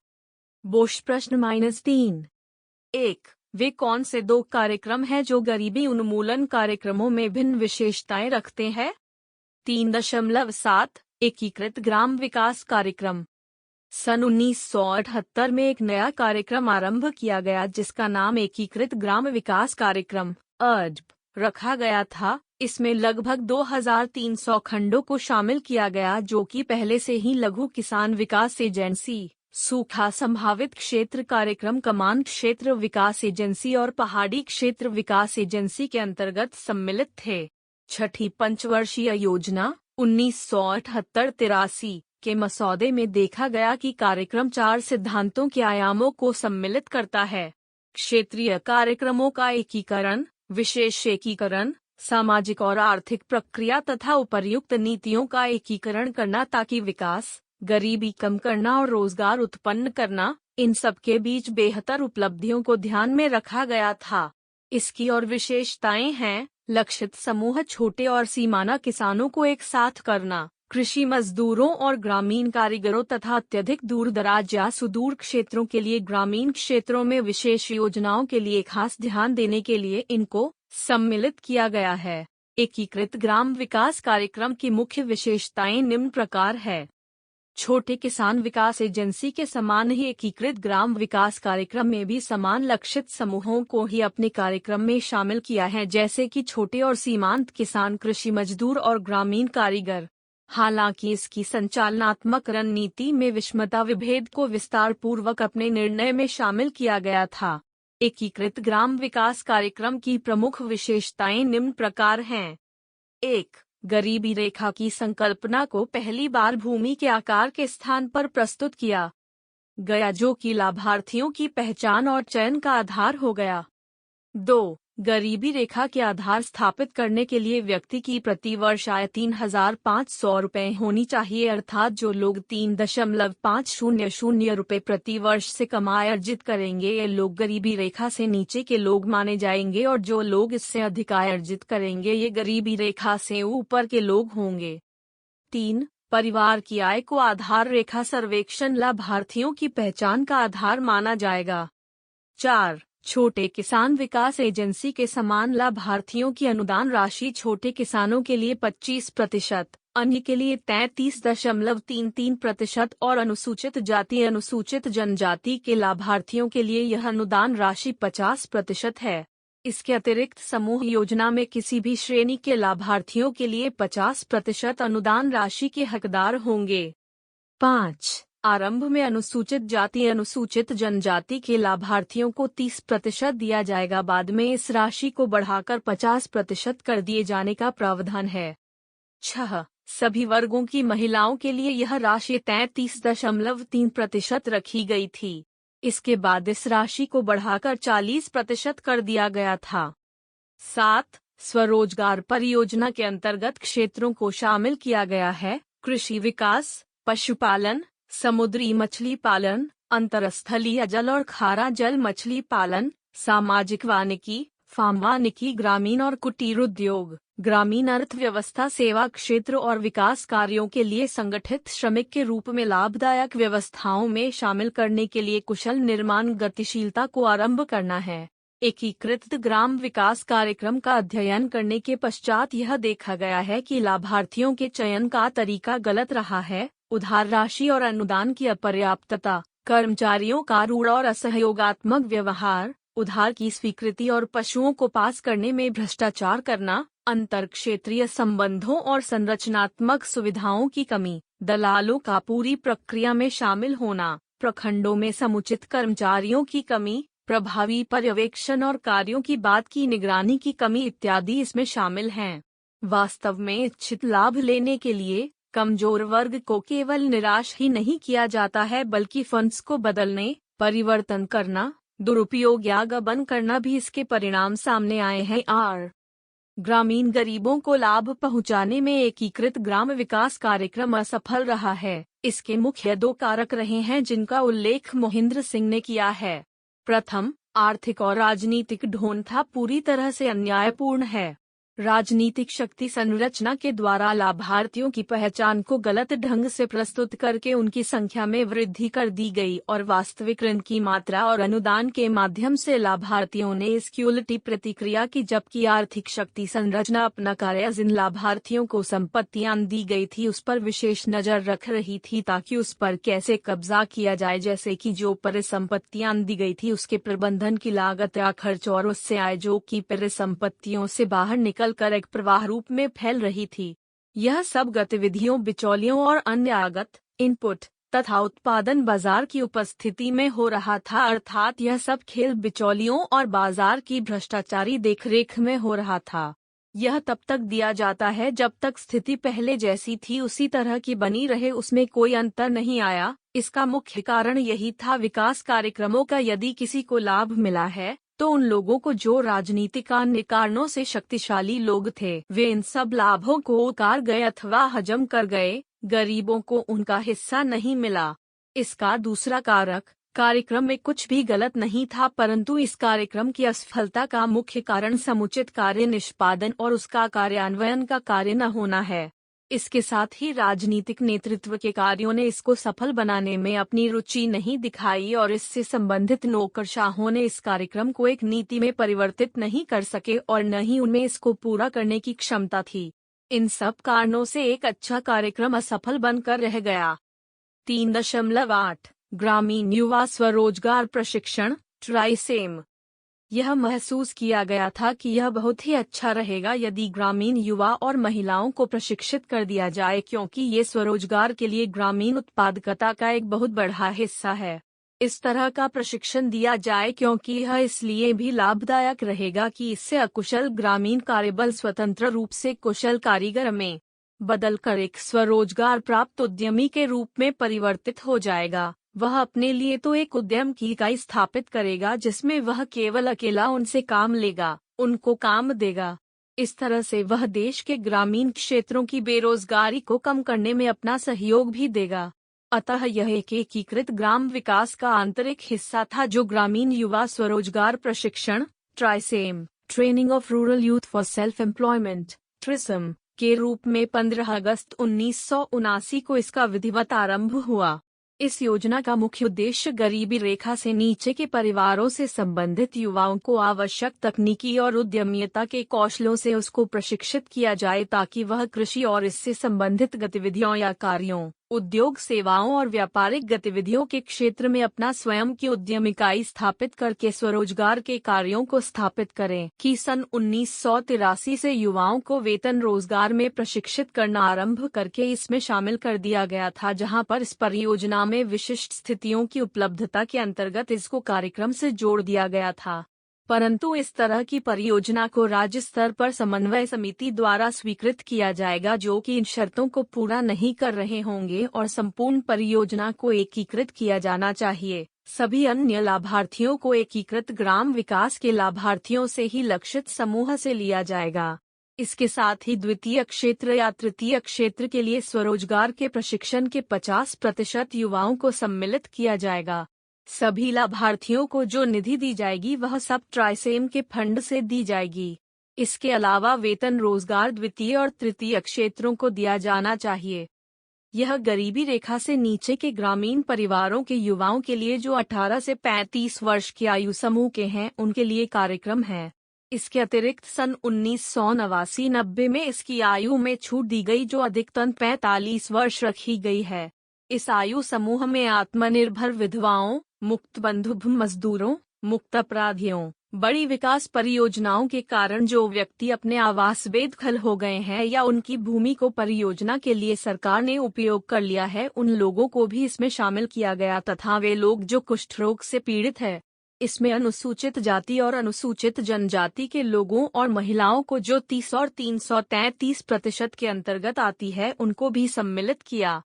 बोश प्रश्न -3। 1. वे कौन से दो कार्यक्रम हैं जो गरीबी उन्मूलन कार्यक्रमों में भिन्न विशेषताएं रखते हैं? 3.7 एकीकृत ग्राम विकास कार्यक्रम। सन 1978 में एक नया कार्यक्रम आरंभ किया गया जिसका नाम एकीकृत ग्राम विकास कार्यक्रम (EGB) रखा गया था। इसमें लगभग 2300 खंडों को शामिल किया गया, जो कि पहले से ही लघु किसान विकास एजेंसी, सूखा संभावित क्षेत्र कार्यक्रम, कमांड क्षेत्र विकास एजेंसी और पहाड़ी क्षेत्र विकास एजेंसी के अंतर्गत सम्मिलित थे। छठी पंचवर्षीय योजना 1978-83 के मसौदे में देखा गया कि कार्यक्रम 4 सिद्धांतों के आयामों को सम्मिलित करता है: क्षेत्रीय कार्यक्रमों का एकीकरण, विशेष एकीकरण, सामाजिक और आर्थिक प्रक्रिया तथा उपर्युक्त नीतियों का एकीकरण करना ताकि विकास, गरीबी कम करना और रोजगार उत्पन्न करना, इन सब के बीच बेहतर उपलब्धियों को ध्यान में रखा गया था। इसकी और विशेषताएं हैं: लक्षित समूह छोटे और सीमाना किसानों को एक साथ करना, कृषि मजदूरों और ग्रामीण कारीगरों तथा अत्यधिक दूर दराज या सुदूर क्षेत्रों के लिए ग्रामीण क्षेत्रों में विशेष योजनाओं के लिए खास ध्यान देने के लिए इनको सम्मिलित किया गया है। एकीकृत ग्राम विकास कार्यक्रम की मुख्य विशेषताएं निम्न प्रकार है। छोटे किसान विकास एजेंसी के समान ही एकीकृत ग्राम विकास कार्यक्रम में भी समान लक्षित समूहों को ही अपने कार्यक्रम में शामिल किया है, जैसे कि छोटे और सीमांत किसान, कृषि मजदूर और ग्रामीण कारीगर। हालांकि इसकी संचालनात्मक रणनीति में विषमता विभेद को विस्तार पूर्वक अपने निर्णय में शामिल किया गया था। एकीकृत ग्राम विकास कार्यक्रम की प्रमुख विशेषताएं निम्न प्रकार हैं। 1. गरीबी रेखा की संकल्पना को पहली बार भूमि के आकार के स्थान पर प्रस्तुत किया गया, जो कि लाभार्थियों की पहचान और चयन का आधार हो गया। 2. गरीबी रेखा के आधार स्थापित करने के लिए व्यक्ति की प्रति वर्ष आय 3,500 रुपये होनी चाहिए, अर्थात जो लोग 3.500 रुपये प्रति वर्ष से कम आय अर्जित करेंगे ये लोग गरीबी रेखा से नीचे के लोग माने जाएंगे, और जो लोग इससे अधिक आय अर्जित करेंगे ये गरीबी रेखा से ऊपर के लोग होंगे। 3. परिवार की आय को आधार रेखा सर्वेक्षण लाभार्थियों की पहचान का आधार माना जाएगा। 4. छोटे किसान विकास एजेंसी के समान लाभार्थियों की अनुदान राशि छोटे किसानों के लिए 25%, अन्य के लिए 33.33% और अनुसूचित जाति अनुसूचित जनजाति के लाभार्थियों के लिए यह अनुदान राशि 50% है। इसके अतिरिक्त समूह योजना में किसी भी श्रेणी के लाभार्थियों के लिए 50% अनुदान राशि के हकदार होंगे। 5. आरंभ में अनुसूचित जाति अनुसूचित जनजाति के लाभार्थियों को 30% दिया जाएगा, बाद में इस राशि को बढ़ाकर 50% कर दिए जाने का प्रावधान है। 6. सभी वर्गों की महिलाओं के लिए यह राशि 33.3% रखी गई थी। इसके बाद इस राशि को बढ़ाकर 40% कर दिया गया था। 7. स्वरोजगार परियोजना के अंतर्गत क्षेत्रों को शामिल किया गया है: कृषि विकास, पशुपालन, समुद्री मछली पालन, अंतरस्थलीय जल और खारा जल मछली पालन, सामाजिक वानिकी, फार्म वानिकी, ग्रामीण और कुटीर उद्योग, ग्रामीण अर्थव्यवस्था, सेवा क्षेत्र और विकास कार्यों के लिए संगठित श्रमिक के रूप में लाभदायक व्यवस्थाओं में शामिल करने के लिए कुशल निर्माण गतिशीलता को आरंभ करना है। एकीकृत ग्राम विकास कार्यक्रम का अध्ययन करने के पश्चात यह देखा गया है कि लाभार्थियों के चयन का तरीका गलत रहा है। उधार राशि और अनुदान की अपर्याप्तता, कर्मचारियों का रूढ़ और असहयोगात्मक व्यवहार, उधार की स्वीकृति और पशुओं को पास करने में भ्रष्टाचार करना, अंतर क्षेत्रीय संबंधों और संरचनात्मक सुविधाओं की कमी, दलालों का पूरी प्रक्रिया में शामिल होना, प्रखंडों में समुचित कर्मचारियों की कमी, प्रभावी पर्यवेक्षण और कार्यों की बात की निगरानी की कमी इत्यादि इसमें शामिल हैं। वास्तव में इच्छित लाभ लेने के लिए कमजोर वर्ग को केवल निराश ही नहीं किया जाता है, बल्कि फंड्स को बदलने, परिवर्तन करना, दुरुपयोग या गबन करना भी इसके परिणाम सामने आए हैं। ग्रामीण गरीबों को लाभ पहुंचाने में एकीकृत ग्राम विकास कार्यक्रम असफल रहा है। इसके मुख्य 2 कारक रहे हैं जिनका उल्लेख मोहिंद्र सिंह ने किया है। प्रथम, आर्थिक और राजनीतिक ढोंढा पूरी तरह से अन्यायपूर्ण है। राजनीतिक शक्ति संरचना के द्वारा लाभार्थियों की पहचान को गलत ढंग से प्रस्तुत करके उनकी संख्या में वृद्धि कर दी गई और वास्तविक ऋण की मात्रा और अनुदान के माध्यम से लाभार्थियों ने इसकी उल्टी प्रतिक्रिया की, जबकि आर्थिक शक्ति संरचना अपना कार्य जिन लाभार्थियों को संपत्तियां दी गई थी उस पर विशेष नजर रख रही थी ताकि उस पर कैसे कब्जा किया जाए, जैसे कि जो परिसंपत्तियां दी गई थी उसके प्रबंधन की लागत या खर्च और उससे आय जो कि परिसंपत्तियों से बाहर निकल कर एक प्रवाह रूप में फैल रही थी। यह सब गतिविधियों, बिचौलियों और अन्य आगत, इनपुट तथा उत्पादन बाजार की उपस्थिति में हो रहा था, अर्थात यह सब खेल बिचौलियों और बाजार की भ्रष्टाचारी देखरेख में हो रहा था। यह तब तक दिया जाता है जब तक स्थिति पहले जैसी थी उसी तरह की बनी रहे, उसमें कोई अंतर नहीं आया। इसका मुख्य कारण यही था विकास कार्यक्रमों का यदि किसी को लाभ मिला है तो उन लोगों को जो राजनीतिक अन्य कारणों से शक्तिशाली लोग थे वे इन सब लाभों को उकार गए अथवा हजम कर गए, गरीबों को उनका हिस्सा नहीं मिला। इसका दूसरा कारक, कार्यक्रम में कुछ भी गलत नहीं था, परंतु इस कार्यक्रम की असफलता का मुख्य कारण समुचित कार्य निष्पादन और उसका कार्यान्वयन का कार्य न होना है। इसके साथ ही राजनीतिक नेतृत्व के कार्यों ने इसको सफल बनाने में अपनी रुचि नहीं दिखाई और इससे संबंधित नौकरशाहों ने इस कार्यक्रम को एक नीति में परिवर्तित नहीं कर सके और न ही उनमें इसको पूरा करने की क्षमता थी। इन सब कारणों से एक अच्छा कार्यक्रम असफल बनकर रह गया। 3.8 ग्रामीण युवा स्वरोजगार प्रशिक्षण ट्राइसेम। यह महसूस किया गया था कि यह बहुत ही अच्छा रहेगा यदि ग्रामीण युवा और महिलाओं को प्रशिक्षित कर दिया जाए, क्योंकि ये स्वरोजगार के लिए ग्रामीण उत्पादकता का एक बहुत बड़ा हिस्सा है। इस तरह का प्रशिक्षण दिया जाए क्योंकि यह इसलिए भी लाभदायक रहेगा कि इससे अकुशल ग्रामीण कार्यबल स्वतंत्र रूप से कुशल कारीगर में बदलकर एक स्वरोजगार प्राप्त उद्यमी के रूप में परिवर्तित हो जाएगा। वह अपने लिए तो एक उद्यम की इकाई स्थापित करेगा जिसमें वह केवल अकेला उनसे काम लेगा, उनको काम देगा। इस तरह से वह देश के ग्रामीण क्षेत्रों की बेरोजगारी को कम करने में अपना सहयोग भी देगा। अतः यह एक एकीकृत ग्राम विकास का आंतरिक हिस्सा था जो ग्रामीण युवा स्वरोजगार प्रशिक्षण TRYSEM, training of rural youth for self employment TRYSEM के रूप में 15 अगस्त 1979 को इसका विधिवत आरंभ हुआ। इस योजना का मुख्य उद्देश्य गरीबी रेखा से नीचे के परिवारों से संबंधित युवाओं को आवश्यक तकनीकी और उद्यमिता के कौशलों से उसको प्रशिक्षित किया जाए ताकि वह कृषि और इससे संबंधित गतिविधियों या कार्यों, उद्योग, सेवाओं और व्यापारिक गतिविधियों के क्षेत्र में अपना स्वयं की उद्यम इकाई स्थापित करके स्वरोजगार के कार्यों को स्थापित करें। कि सन 1983 से युवाओं को वेतन रोजगार में प्रशिक्षित करना आरंभ करके इसमें शामिल कर दिया गया था, जहां पर इस परियोजना में विशिष्ट स्थितियों की उपलब्धता के अंतर्गत इसको कार्यक्रम से जोड़ दिया गया था। परंतु इस तरह की परियोजना को राज्य स्तर पर समन्वय समिति द्वारा स्वीकृत किया जाएगा, जो कि इन शर्तों को पूरा नहीं कर रहे होंगे, और संपूर्ण परियोजना को एकीकृत किया जाना चाहिए। सभी अन्य लाभार्थियों को एकीकृत ग्राम विकास के लाभार्थियों से ही लक्षित समूह से लिया जाएगा। इसके साथ ही द्वितीय क्षेत्र या तृतीय क्षेत्र के लिए स्वरोजगार के प्रशिक्षण के 50% युवाओं को सम्मिलित किया जाएगा। सभी लाभार्थियों को जो निधि दी जाएगी वह सब ट्राइसेम के फंड से दी जाएगी। इसके अलावा वेतन रोजगार द्वितीय और तृतीय क्षेत्रों को दिया जाना चाहिए। यह गरीबी रेखा से नीचे के ग्रामीण परिवारों के युवाओं के लिए जो 18 से 35 वर्ष की आयु समूह के हैं, उनके लिए कार्यक्रम है। इसके अतिरिक्त सन 1989-90 में इसकी आयु में छूट दी गई, जो अधिकतम 45 वर्ष रखी गई है। इस आयु समूह में आत्मनिर्भर विधवाओं, मुक्त बंधु मजदूरों, मुक्त अपराधियों, बड़ी विकास परियोजनाओं के कारण जो व्यक्ति अपने आवास बेदखल हो गए हैं या उनकी भूमि को परियोजना के लिए सरकार ने उपयोग कर लिया है, उन लोगों को भी इसमें शामिल किया गया, तथा वे लोग जो कुष्ठ रोग से पीड़ित है। इसमें अनुसूचित जाति और अनुसूचित जनजाति के लोगों और महिलाओं को जो 30 और 333% के अंतर्गत आती है, उनको भी सम्मिलित किया।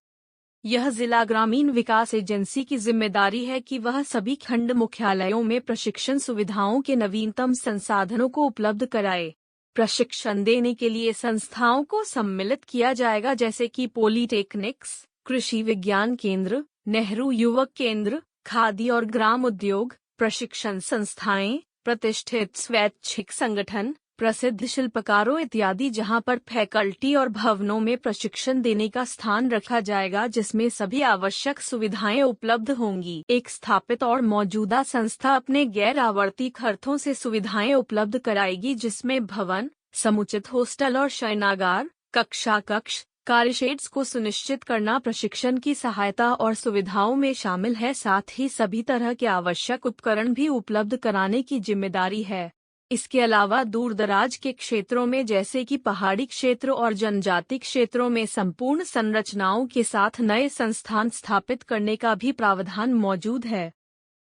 यह जिला ग्रामीण विकास एजेंसी की जिम्मेदारी है कि वह सभी खंड मुख्यालयों में प्रशिक्षण सुविधाओं के नवीनतम संसाधनों को उपलब्ध कराए। प्रशिक्षण देने के लिए संस्थाओं को सम्मिलित किया जाएगा, जैसे कि पॉलिटेक्निक्स, कृषि विज्ञान केंद्र, नेहरू युवक केंद्र, खादी और ग्राम उद्योग, प्रशिक्षण संस्थाएं, प्रतिष्ठित स्वैच्छिक संगठन, प्रसिद्ध शिल्पकारों इत्यादि, जहां पर फैकल्टी और भवनों में प्रशिक्षण देने का स्थान रखा जाएगा, जिसमें सभी आवश्यक सुविधाएं उपलब्ध होंगी। एक स्थापित और मौजूदा संस्था अपने गैर आवर्ती खर्चों से सुविधाएं उपलब्ध कराएगी, जिसमें भवन, समुचित हॉस्टल और शयनागार, कक्षा कक्ष, कार्यशेड्स को सुनिश्चित करना प्रशिक्षण की सहायता और सुविधाओं में शामिल है। साथ ही सभी तरह के आवश्यक उपकरण भी उपलब्ध कराने की जिम्मेदारी है। इसके अलावा दूर दराज के क्षेत्रों में, जैसे कि पहाड़ी क्षेत्र और जनजाति क्षेत्रों में, संपूर्ण संरचनाओं के साथ नए संस्थान स्थापित करने का भी प्रावधान मौजूद है।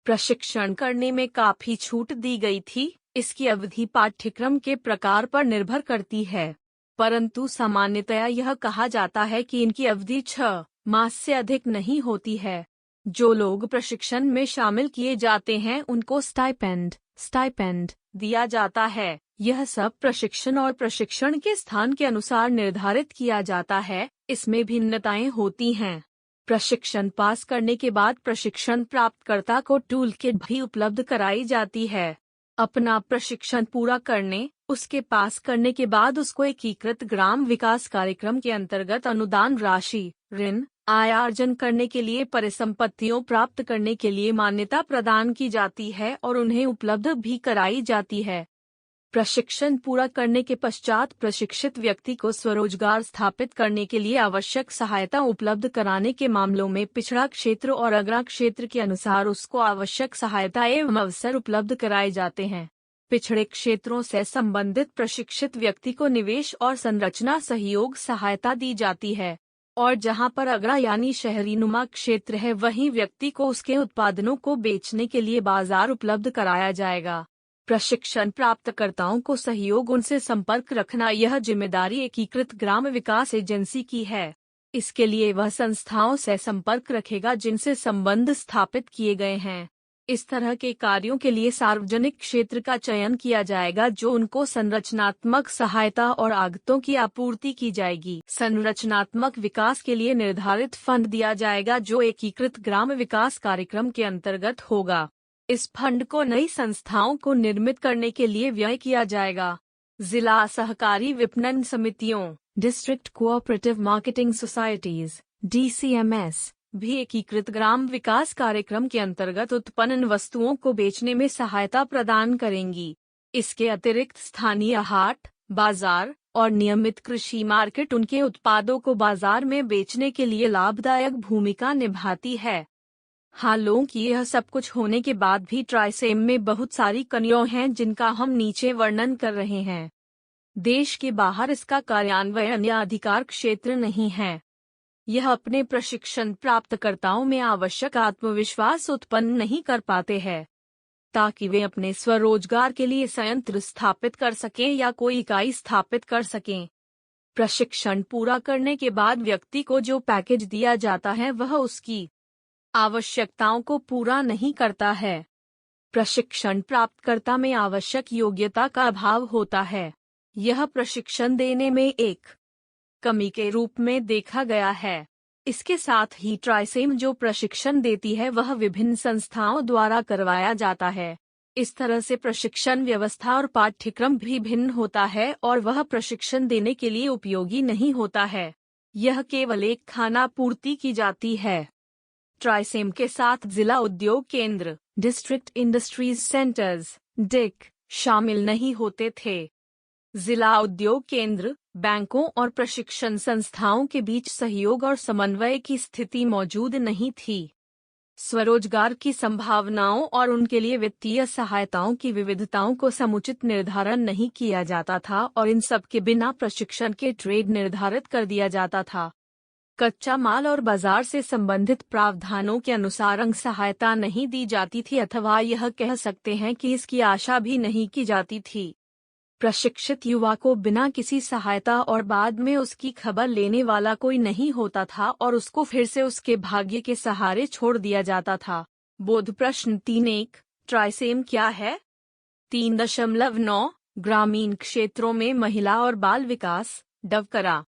प्रशिक्षण करने में काफी छूट दी गई थी। इसकी अवधि पाठ्यक्रम के प्रकार पर निर्भर करती है, परंतु सामान्यतया यह कहा जाता है कि इनकी अवधि 6 मास से अधिक नहीं होती है। जो लोग प्रशिक्षण में शामिल किए जाते हैं, उनको स्टाइपेंड दिया जाता है। यह सब प्रशिक्षण और प्रशिक्षण के स्थान के अनुसार निर्धारित किया जाता है। इसमें भिन्नताएं होती हैं। प्रशिक्षण पास करने के बाद प्रशिक्षण प्राप्तकर्ता को टूल किट भी उपलब्ध कराई जाती है। अपना प्रशिक्षण पूरा करने, उसके पास करने के बाद उसको एकीकृत ग्राम विकास कार्यक्रम के अंतर्गत अनुदान राशि, ऋण, आय अर्जन करने के लिए परिसंपत्तियों प्राप्त करने के लिए मान्यता प्रदान की जाती है और उन्हें उपलब्ध भी कराई जाती है। प्रशिक्षण पूरा करने के पश्चात प्रशिक्षित व्यक्ति को स्वरोजगार स्थापित करने के लिए आवश्यक सहायता उपलब्ध कराने के मामलों में पिछड़ा क्षेत्र और अग्रा क्षेत्र के अनुसार उसको आवश्यक सहायता एवं अवसर उपलब्ध कराए जाते हैं। पिछड़े क्षेत्रों से संबंधित प्रशिक्षित व्यक्ति को निवेश और संरचना सहयोग सहायता दी जाती है, और जहां पर अग्रा यानी शहरी नुमा क्षेत्र है, वहीं व्यक्ति को उसके उत्पादनों को बेचने के लिए बाजार उपलब्ध कराया जाएगा। प्रशिक्षण प्राप्तकर्ताओं को सहयोग, उनसे संपर्क रखना, यह जिम्मेदारी एकीकृत ग्राम विकास एजेंसी की है। इसके लिए वह संस्थाओं से संपर्क रखेगा जिनसे संबंध स्थापित किए गए हैं। इस तरह के कार्यों के लिए सार्वजनिक क्षेत्र का चयन किया जाएगा, जो उनको संरचनात्मक सहायता और आगतों की आपूर्ति की जाएगी। संरचनात्मक विकास के लिए निर्धारित फंड दिया जाएगा, जो एकीकृत ग्राम विकास कार्यक्रम के अंतर्गत होगा। इस फंड को नई संस्थाओं को निर्मित करने के लिए व्यय किया जाएगा। जिला सहकारी विपणन समितियों, district cooperative marketing societies DCMS भी एकीकृत ग्राम विकास कार्यक्रम के अंतर्गत उत्पन्न वस्तुओं को बेचने में सहायता प्रदान करेंगी। इसके अतिरिक्त स्थानीय हाट, बाजार और नियमित कृषि मार्केट उनके उत्पादों को बाजार में बेचने के लिए लाभदायक भूमिका निभाती है। हालांकि यह सब कुछ होने के बाद भी ट्राइसेम में बहुत सारी कमियां हैं जिनका हम नीचे वर्णन कर रहे हैं। देश के बाहर इसका कार्यान्वयन या अधिकार क्षेत्र नहीं है। यह अपने प्रशिक्षण प्राप्तकर्ताओं में आवश्यक आत्मविश्वास उत्पन्न नहीं कर पाते हैं ताकि वे अपने स्वरोजगार के लिए संयंत्र स्थापित कर सकें या कोई इकाई स्थापित कर सकें। प्रशिक्षण पूरा करने के बाद व्यक्ति को जो पैकेज दिया जाता है वह उसकी आवश्यकताओं को पूरा नहीं करता है। प्रशिक्षण प्राप्तकर्ता में आवश्यक योग्यता का अभाव होता है। यह प्रशिक्षण देने में एक कमी के रूप में देखा गया है। इसके साथ ही ट्राइसेम जो प्रशिक्षण देती है वह विभिन्न संस्थाओं द्वारा करवाया जाता है। इस तरह से प्रशिक्षण व्यवस्था और पाठ्यक्रम भी भिन्न होता है और वह प्रशिक्षण देने के लिए उपयोगी नहीं होता है। यह केवल एक खाना पूर्ति की जाती है। ट्राइसेम के साथ जिला उद्योग केंद्र डिस्ट्रिक्ट इंडस्ट्रीज सेंटर्स DIC शामिल नहीं होते थे। जिला उद्योग केंद्र बैंकों और प्रशिक्षण संस्थाओं के बीच सहयोग और समन्वय की स्थिति मौजूद नहीं थी। स्वरोजगार की संभावनाओं और उनके लिए वित्तीय सहायताओं की विविधताओं को समुचित निर्धारण नहीं किया जाता था और इन सब के बिना प्रशिक्षण के ट्रेड निर्धारित कर दिया जाता था। कच्चा माल और बाजार से संबंधित प्रावधानों के अनुसार अंग सहायता नहीं दी जाती थी अथवा यह कह सकते हैं कि इसकी आशा भी नहीं की जाती थी। प्रशिक्षित युवा को बिना किसी सहायता और बाद में उसकी खबर लेने वाला कोई नहीं होता था और उसको फिर से उसके भाग्य के सहारे छोड़ दिया जाता था। बोध प्रश्न 3.1 ट्राइसेम क्या है? 3.9 ग्रामीण क्षेत्रों में महिला और बाल विकास डवकरा।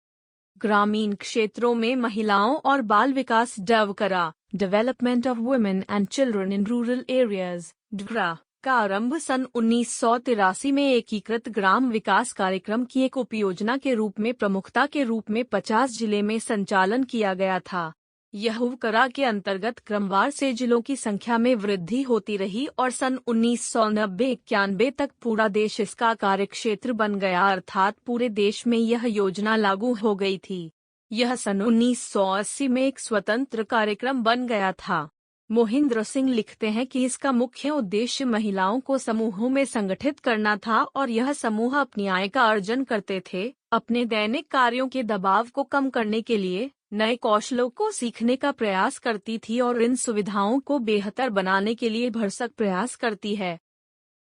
ग्रामीण क्षेत्रों में महिलाओं और बाल विकास डवकरा development of women and children in rural areas डवकरा का आरंभ सन 1983 में एकीकृत ग्राम विकास कार्यक्रम की एक उपयोजना के रूप में प्रमुखता के रूप में 50 जिले में संचालन किया गया था। यह डवकरा के अंतर्गत क्रमवार से जिलों की संख्या में वृद्धि होती रही और सन 1990-91 तक पूरा देश इसका कार्यक्षेत्र बन गया, अर्थात पूरे देश में यह योजना लागू हो गई थी। यह सन 1980 में एक स्वतंत्र कार्यक्रम बन गया था। मोहिंद्र सिंह लिखते हैं कि इसका मुख्य उद्देश्य महिलाओं को समूहों में संगठित करना था और यह समूह अपनी आय का अर्जन करते थे, अपने दैनिक कार्यों के दबाव को कम करने के लिए नए कौशलों को सीखने का प्रयास करती थी और इन सुविधाओं को बेहतर बनाने के लिए भरसक प्रयास करती है।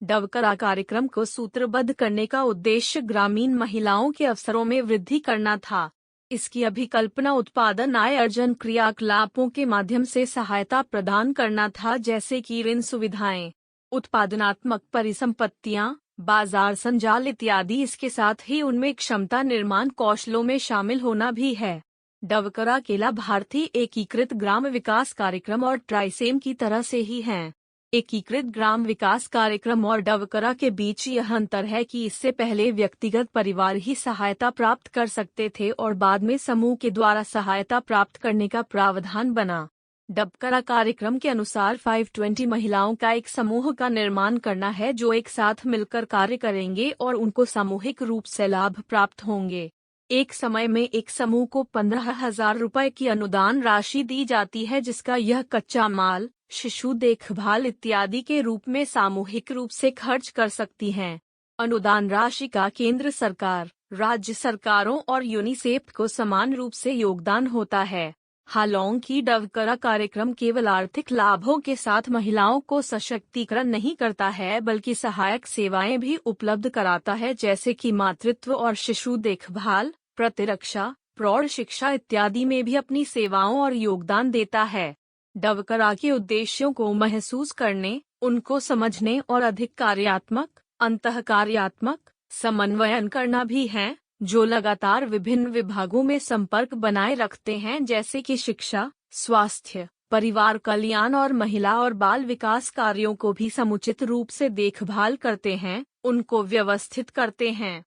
डवकरा कार्यक्रम को सूत्रबद्ध करने का उद्देश्य ग्रामीण महिलाओं के अवसरों में वृद्धि करना था। इसकी अभिकल्पना उत्पादन आय अर्जन क्रियाकलापों के माध्यम से सहायता प्रदान करना था, जैसे कि ऋण सुविधाएं, उत्पादनात्मक परिसंपत्तियां, बाजार संजाल इत्यादि। इसके साथ ही उनमें क्षमता निर्माण कौशलों में शामिल होना भी है। डवकरा के लाभार्थी एकीकृत ग्राम विकास कार्यक्रम और ट्राइसेम की तरह से ही हैं। एकीकृत ग्राम विकास कार्यक्रम और डवकरा के बीच यह अंतर है कि इससे पहले व्यक्तिगत परिवार ही सहायता प्राप्त कर सकते थे और बाद में समूह के द्वारा सहायता प्राप्त करने का प्रावधान बना। डवकरा कार्यक्रम के अनुसार 520 महिलाओं का एक समूह का निर्माण करना है जो एक साथ मिलकर कार्य करेंगे और उनको सामूहिक रूप से लाभ प्राप्त होंगे। एक समय में एक समूह को 15,000 रुपए की अनुदान राशि दी जाती है, जिसका यह कच्चा माल, शिशु देखभाल इत्यादि के रूप में सामूहिक रूप से खर्च कर सकती हैं। अनुदान राशि का केंद्र सरकार, राज्य सरकारों और यूनिसेफ को समान रूप से योगदान होता है। हालांकि डवकरा कार्यक्रम केवल आर्थिक लाभों के साथ महिलाओं को सशक्तिकरण नहीं करता है, बल्कि सहायक सेवाएं भी उपलब्ध कराता है, जैसे कि मातृत्व और शिशु देखभाल, प्रतिरक्षा, प्रौढ़ शिक्षा इत्यादि में भी अपनी सेवाओं और योगदान देता है। डवकरा के उद्देश्यों को महसूस करने, उनको समझने और अधिक कार्यात्मक, अंतःकार्यात्मक समन्वयन करना भी है, जो लगातार विभिन्न विभागों में संपर्क बनाए रखते हैं, जैसे कि शिक्षा, स्वास्थ्य, परिवार कल्याण और महिला और बाल विकास कार्यों को भी समुचित रूप से देखभाल करते हैं, उनको व्यवस्थित करते हैं।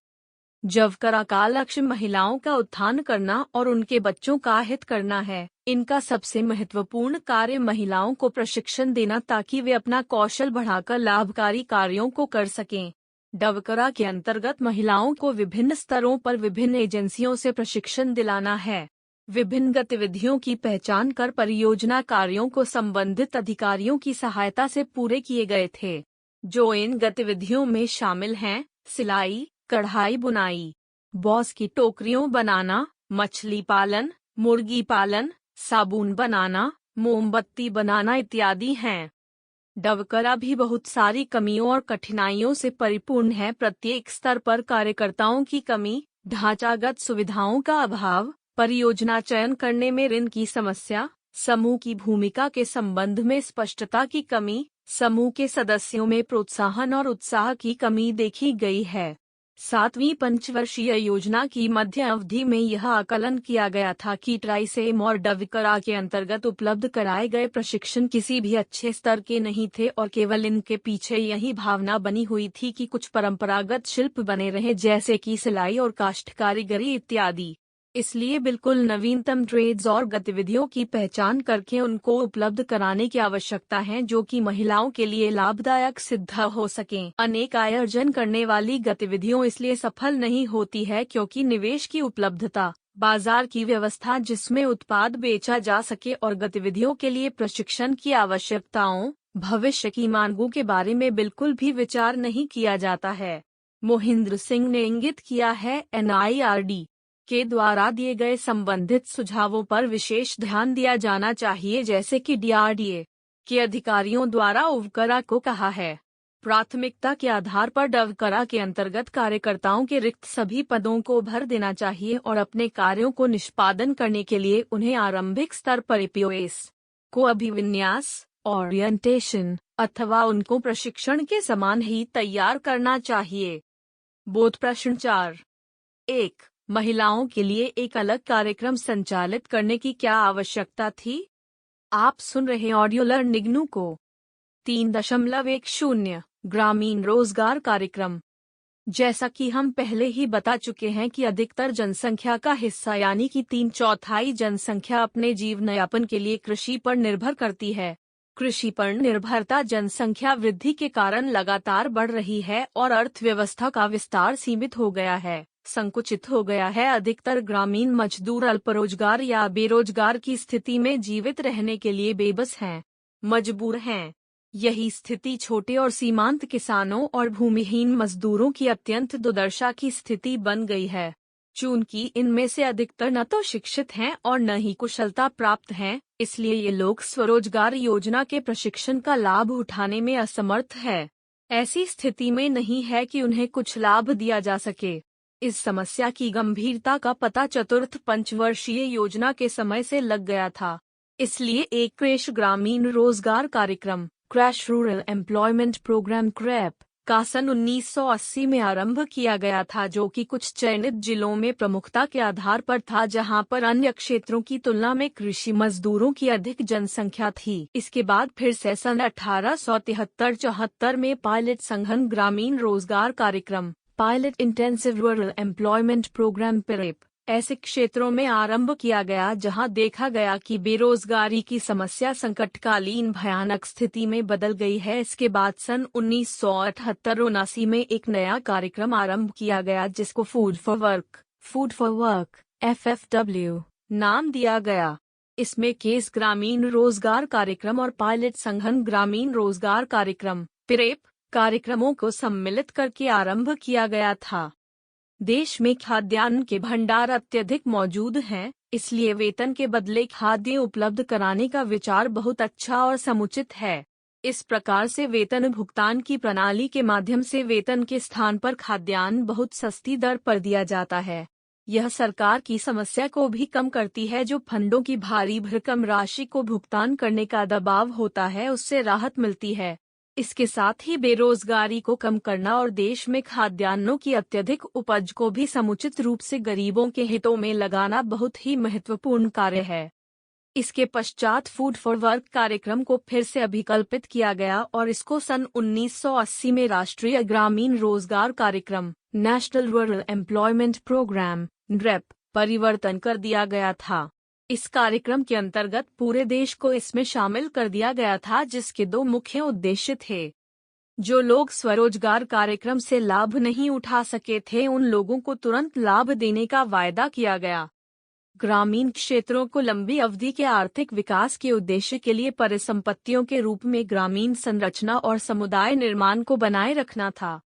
जवकरा का लक्ष्य महिलाओं का उत्थान करना और उनके बच्चों का हित करना है। इनका सबसे महत्वपूर्ण कार्य महिलाओं को प्रशिक्षण देना ताकि वे अपना कौशल बढ़ाकर लाभकारी कार्यों को कर सकें। डवकरा के अंतर्गत महिलाओं को विभिन्न स्तरों पर विभिन्न एजेंसियों से प्रशिक्षण दिलाना है। विभिन्न गतिविधियों की पहचान कर परियोजना कार्यों को संबंधित अधिकारियों की सहायता से पूरे किए गए थे, जो इन गतिविधियों में शामिल हैं: सिलाई, कढ़ाई बुनाई, बॉस की टोकरियों बनाना, मछली पालन, मुर्गी पालन, साबुन बनाना, मोमबत्ती बनाना इत्यादि हैं। डवकरा भी बहुत सारी कमियों और कठिनाइयों से परिपूर्ण है। प्रत्येक स्तर पर कार्यकर्ताओं की कमी, ढांचागत सुविधाओं का अभाव, परियोजना चयन करने में ऋण की समस्या, समूह की भूमिका के संबंध में स्पष्टता की कमी, समूह के सदस्यों में प्रोत्साहन और उत्साह की कमी देखी गई है। 7वीं पंचवर्षीय योजना की मध्य अवधि में यह आकलन किया गया था कि ट्राइसेम और डवकरा के अंतर्गत उपलब्ध कराए गए प्रशिक्षण किसी भी अच्छे स्तर के नहीं थे और केवल इनके पीछे यही भावना बनी हुई थी कि कुछ परंपरागत शिल्प बने रहे, जैसे कि सिलाई और काष्ठ कारीगरी इत्यादि। इसलिए बिल्कुल नवीनतम ट्रेड्स और गतिविधियों की पहचान करके उनको उपलब्ध कराने की आवश्यकता है, जो कि महिलाओं के लिए लाभदायक सिद्ध हो सकें। अनेक आय अर्जन करने वाली गतिविधियों इसलिए सफल नहीं होती है क्योंकि निवेश की उपलब्धता, बाजार की व्यवस्था जिसमें उत्पाद बेचा जा सके और गतिविधियों के लिए प्रशिक्षण की आवश्यकताओं, भविष्य की मांगों के बारे में बिल्कुल भी विचार नहीं किया जाता है। मोहिंद्र सिंह ने इंगित किया है, NIRD के द्वारा दिए गए संबंधित सुझावों पर विशेष ध्यान दिया जाना चाहिए, जैसे कि DRDA के अधिकारियों द्वारा उवकरा को कहा है। प्राथमिकता के आधार पर डवकरा के अंतर्गत कार्यकर्ताओं के रिक्त सभी पदों को भर देना चाहिए और अपने कार्यों को निष्पादन करने के लिए उन्हें आरंभिक स्तर पर EPOS को अभिविन्यास, ओरिएंटेशन अथवा उनको प्रशिक्षण के समान ही तैयार करना चाहिए। बोध प्रश्न 4। 1. महिलाओं के लिए एक अलग कार्यक्रम संचालित करने की क्या आवश्यकता थी? आप सुन रहे ऑडियो लर्निंग को। 3.10 ग्रामीण रोजगार कार्यक्रम। जैसा कि हम पहले ही बता चुके हैं कि अधिकतर जनसंख्या का हिस्सा यानी कि 3/4 जनसंख्या अपने जीवनयापन के लिए कृषि पर निर्भर करती है। कृषि पर निर्भरता जनसंख्या वृद्धि के कारण लगातार बढ़ रही है और अर्थव्यवस्था का विस्तार सीमित हो गया है, संकुचित हो गया है। अधिकतर ग्रामीण मजदूर अल्परोजगार या बेरोजगार की स्थिति में जीवित रहने के लिए बेबस हैं, मजबूर हैं। यही स्थिति छोटे और सीमांत किसानों और भूमिहीन मजदूरों की अत्यंत दुर्दशा की स्थिति बन गई है। चूंकि इनमें से अधिकतर न तो शिक्षित हैं और न ही कुशलता प्राप्त हैं, इसलिए ये लोग स्वरोजगार योजना के प्रशिक्षण का लाभ उठाने में असमर्थ है। ऐसी स्थिति में नहीं है कि उन्हें कुछ लाभ दिया जा सके। इस समस्या की गंभीरता का पता चतुर्थ पंचवर्षीय योजना के समय से लग गया था। इसलिए एक क्रैश ग्रामीण रोजगार कार्यक्रम, क्रैश रूरल एम्प्लॉयमेंट प्रोग्राम क्रैप, का सन 1980 में आरंभ किया गया था, जो कि कुछ चयनित जिलों में प्रमुखता के आधार पर था, जहां पर अन्य क्षेत्रों की तुलना में कृषि मजदूरों की अधिक जनसंख्या थी। इसके बाद फिर से सन 1873-74 में पायलट संघन ग्रामीण रोजगार कार्यक्रम, pilot intensive rural employment programme PIREP, ऐसे क्षेत्रों में आरंभ किया गया जहां देखा गया कि बेरोजगारी की समस्या संकटकालीन भयानक स्थिति में बदल गई है। इसके बाद सन 1978-79 में एक नया कार्यक्रम आरंभ किया गया जिसको फूड फॉर वर्क FFW नाम दिया गया। इसमें केस ग्रामीण रोजगार कार्यक्रम और पायलट संघन ग्रामीण रोजगार कार्यक्रम PIREP कार्यक्रमों को सम्मिलित करके आरंभ किया गया था। देश में खाद्यान्न के भंडार अत्यधिक मौजूद हैं, इसलिए वेतन के बदले खाद्य उपलब्ध कराने का विचार बहुत अच्छा और समुचित है। इस प्रकार से वेतन भुगतान की प्रणाली के माध्यम से वेतन के स्थान पर खाद्यान्न बहुत सस्ती दर पर दिया जाता है। यह सरकार की समस्या को भी कम करती है, जो फंडों की भारी भरकम राशि को भुगतान करने का दबाव होता है, उससे राहत मिलती है। इसके साथ ही बेरोजगारी को कम करना और देश में खाद्यान्नों की अत्यधिक उपज को भी समुचित रूप से गरीबों के हितों में लगाना बहुत ही महत्वपूर्ण कार्य है। इसके पश्चात फूड फॉर वर्क कार्यक्रम को फिर से अभिकल्पित किया गया और इसको सन 1980 में राष्ट्रीय ग्रामीण रोजगार कार्यक्रम national rural employment programme NREP परिवर्तन कर दिया गया था। इस कार्यक्रम के अंतर्गत पूरे देश को इसमें शामिल कर दिया गया था, जिसके दो मुख्य उद्देश्य थे। जो लोग स्वरोजगार कार्यक्रम से लाभ नहीं उठा सके थे, उन लोगों को तुरंत लाभ देने का वायदा किया गया। ग्रामीण क्षेत्रों को लंबी अवधि के आर्थिक विकास के उद्देश्य के लिए परिसंपत्तियों के रूप में ग्रामीण संरचना और समुदाय निर्माण को बनाए रखना था।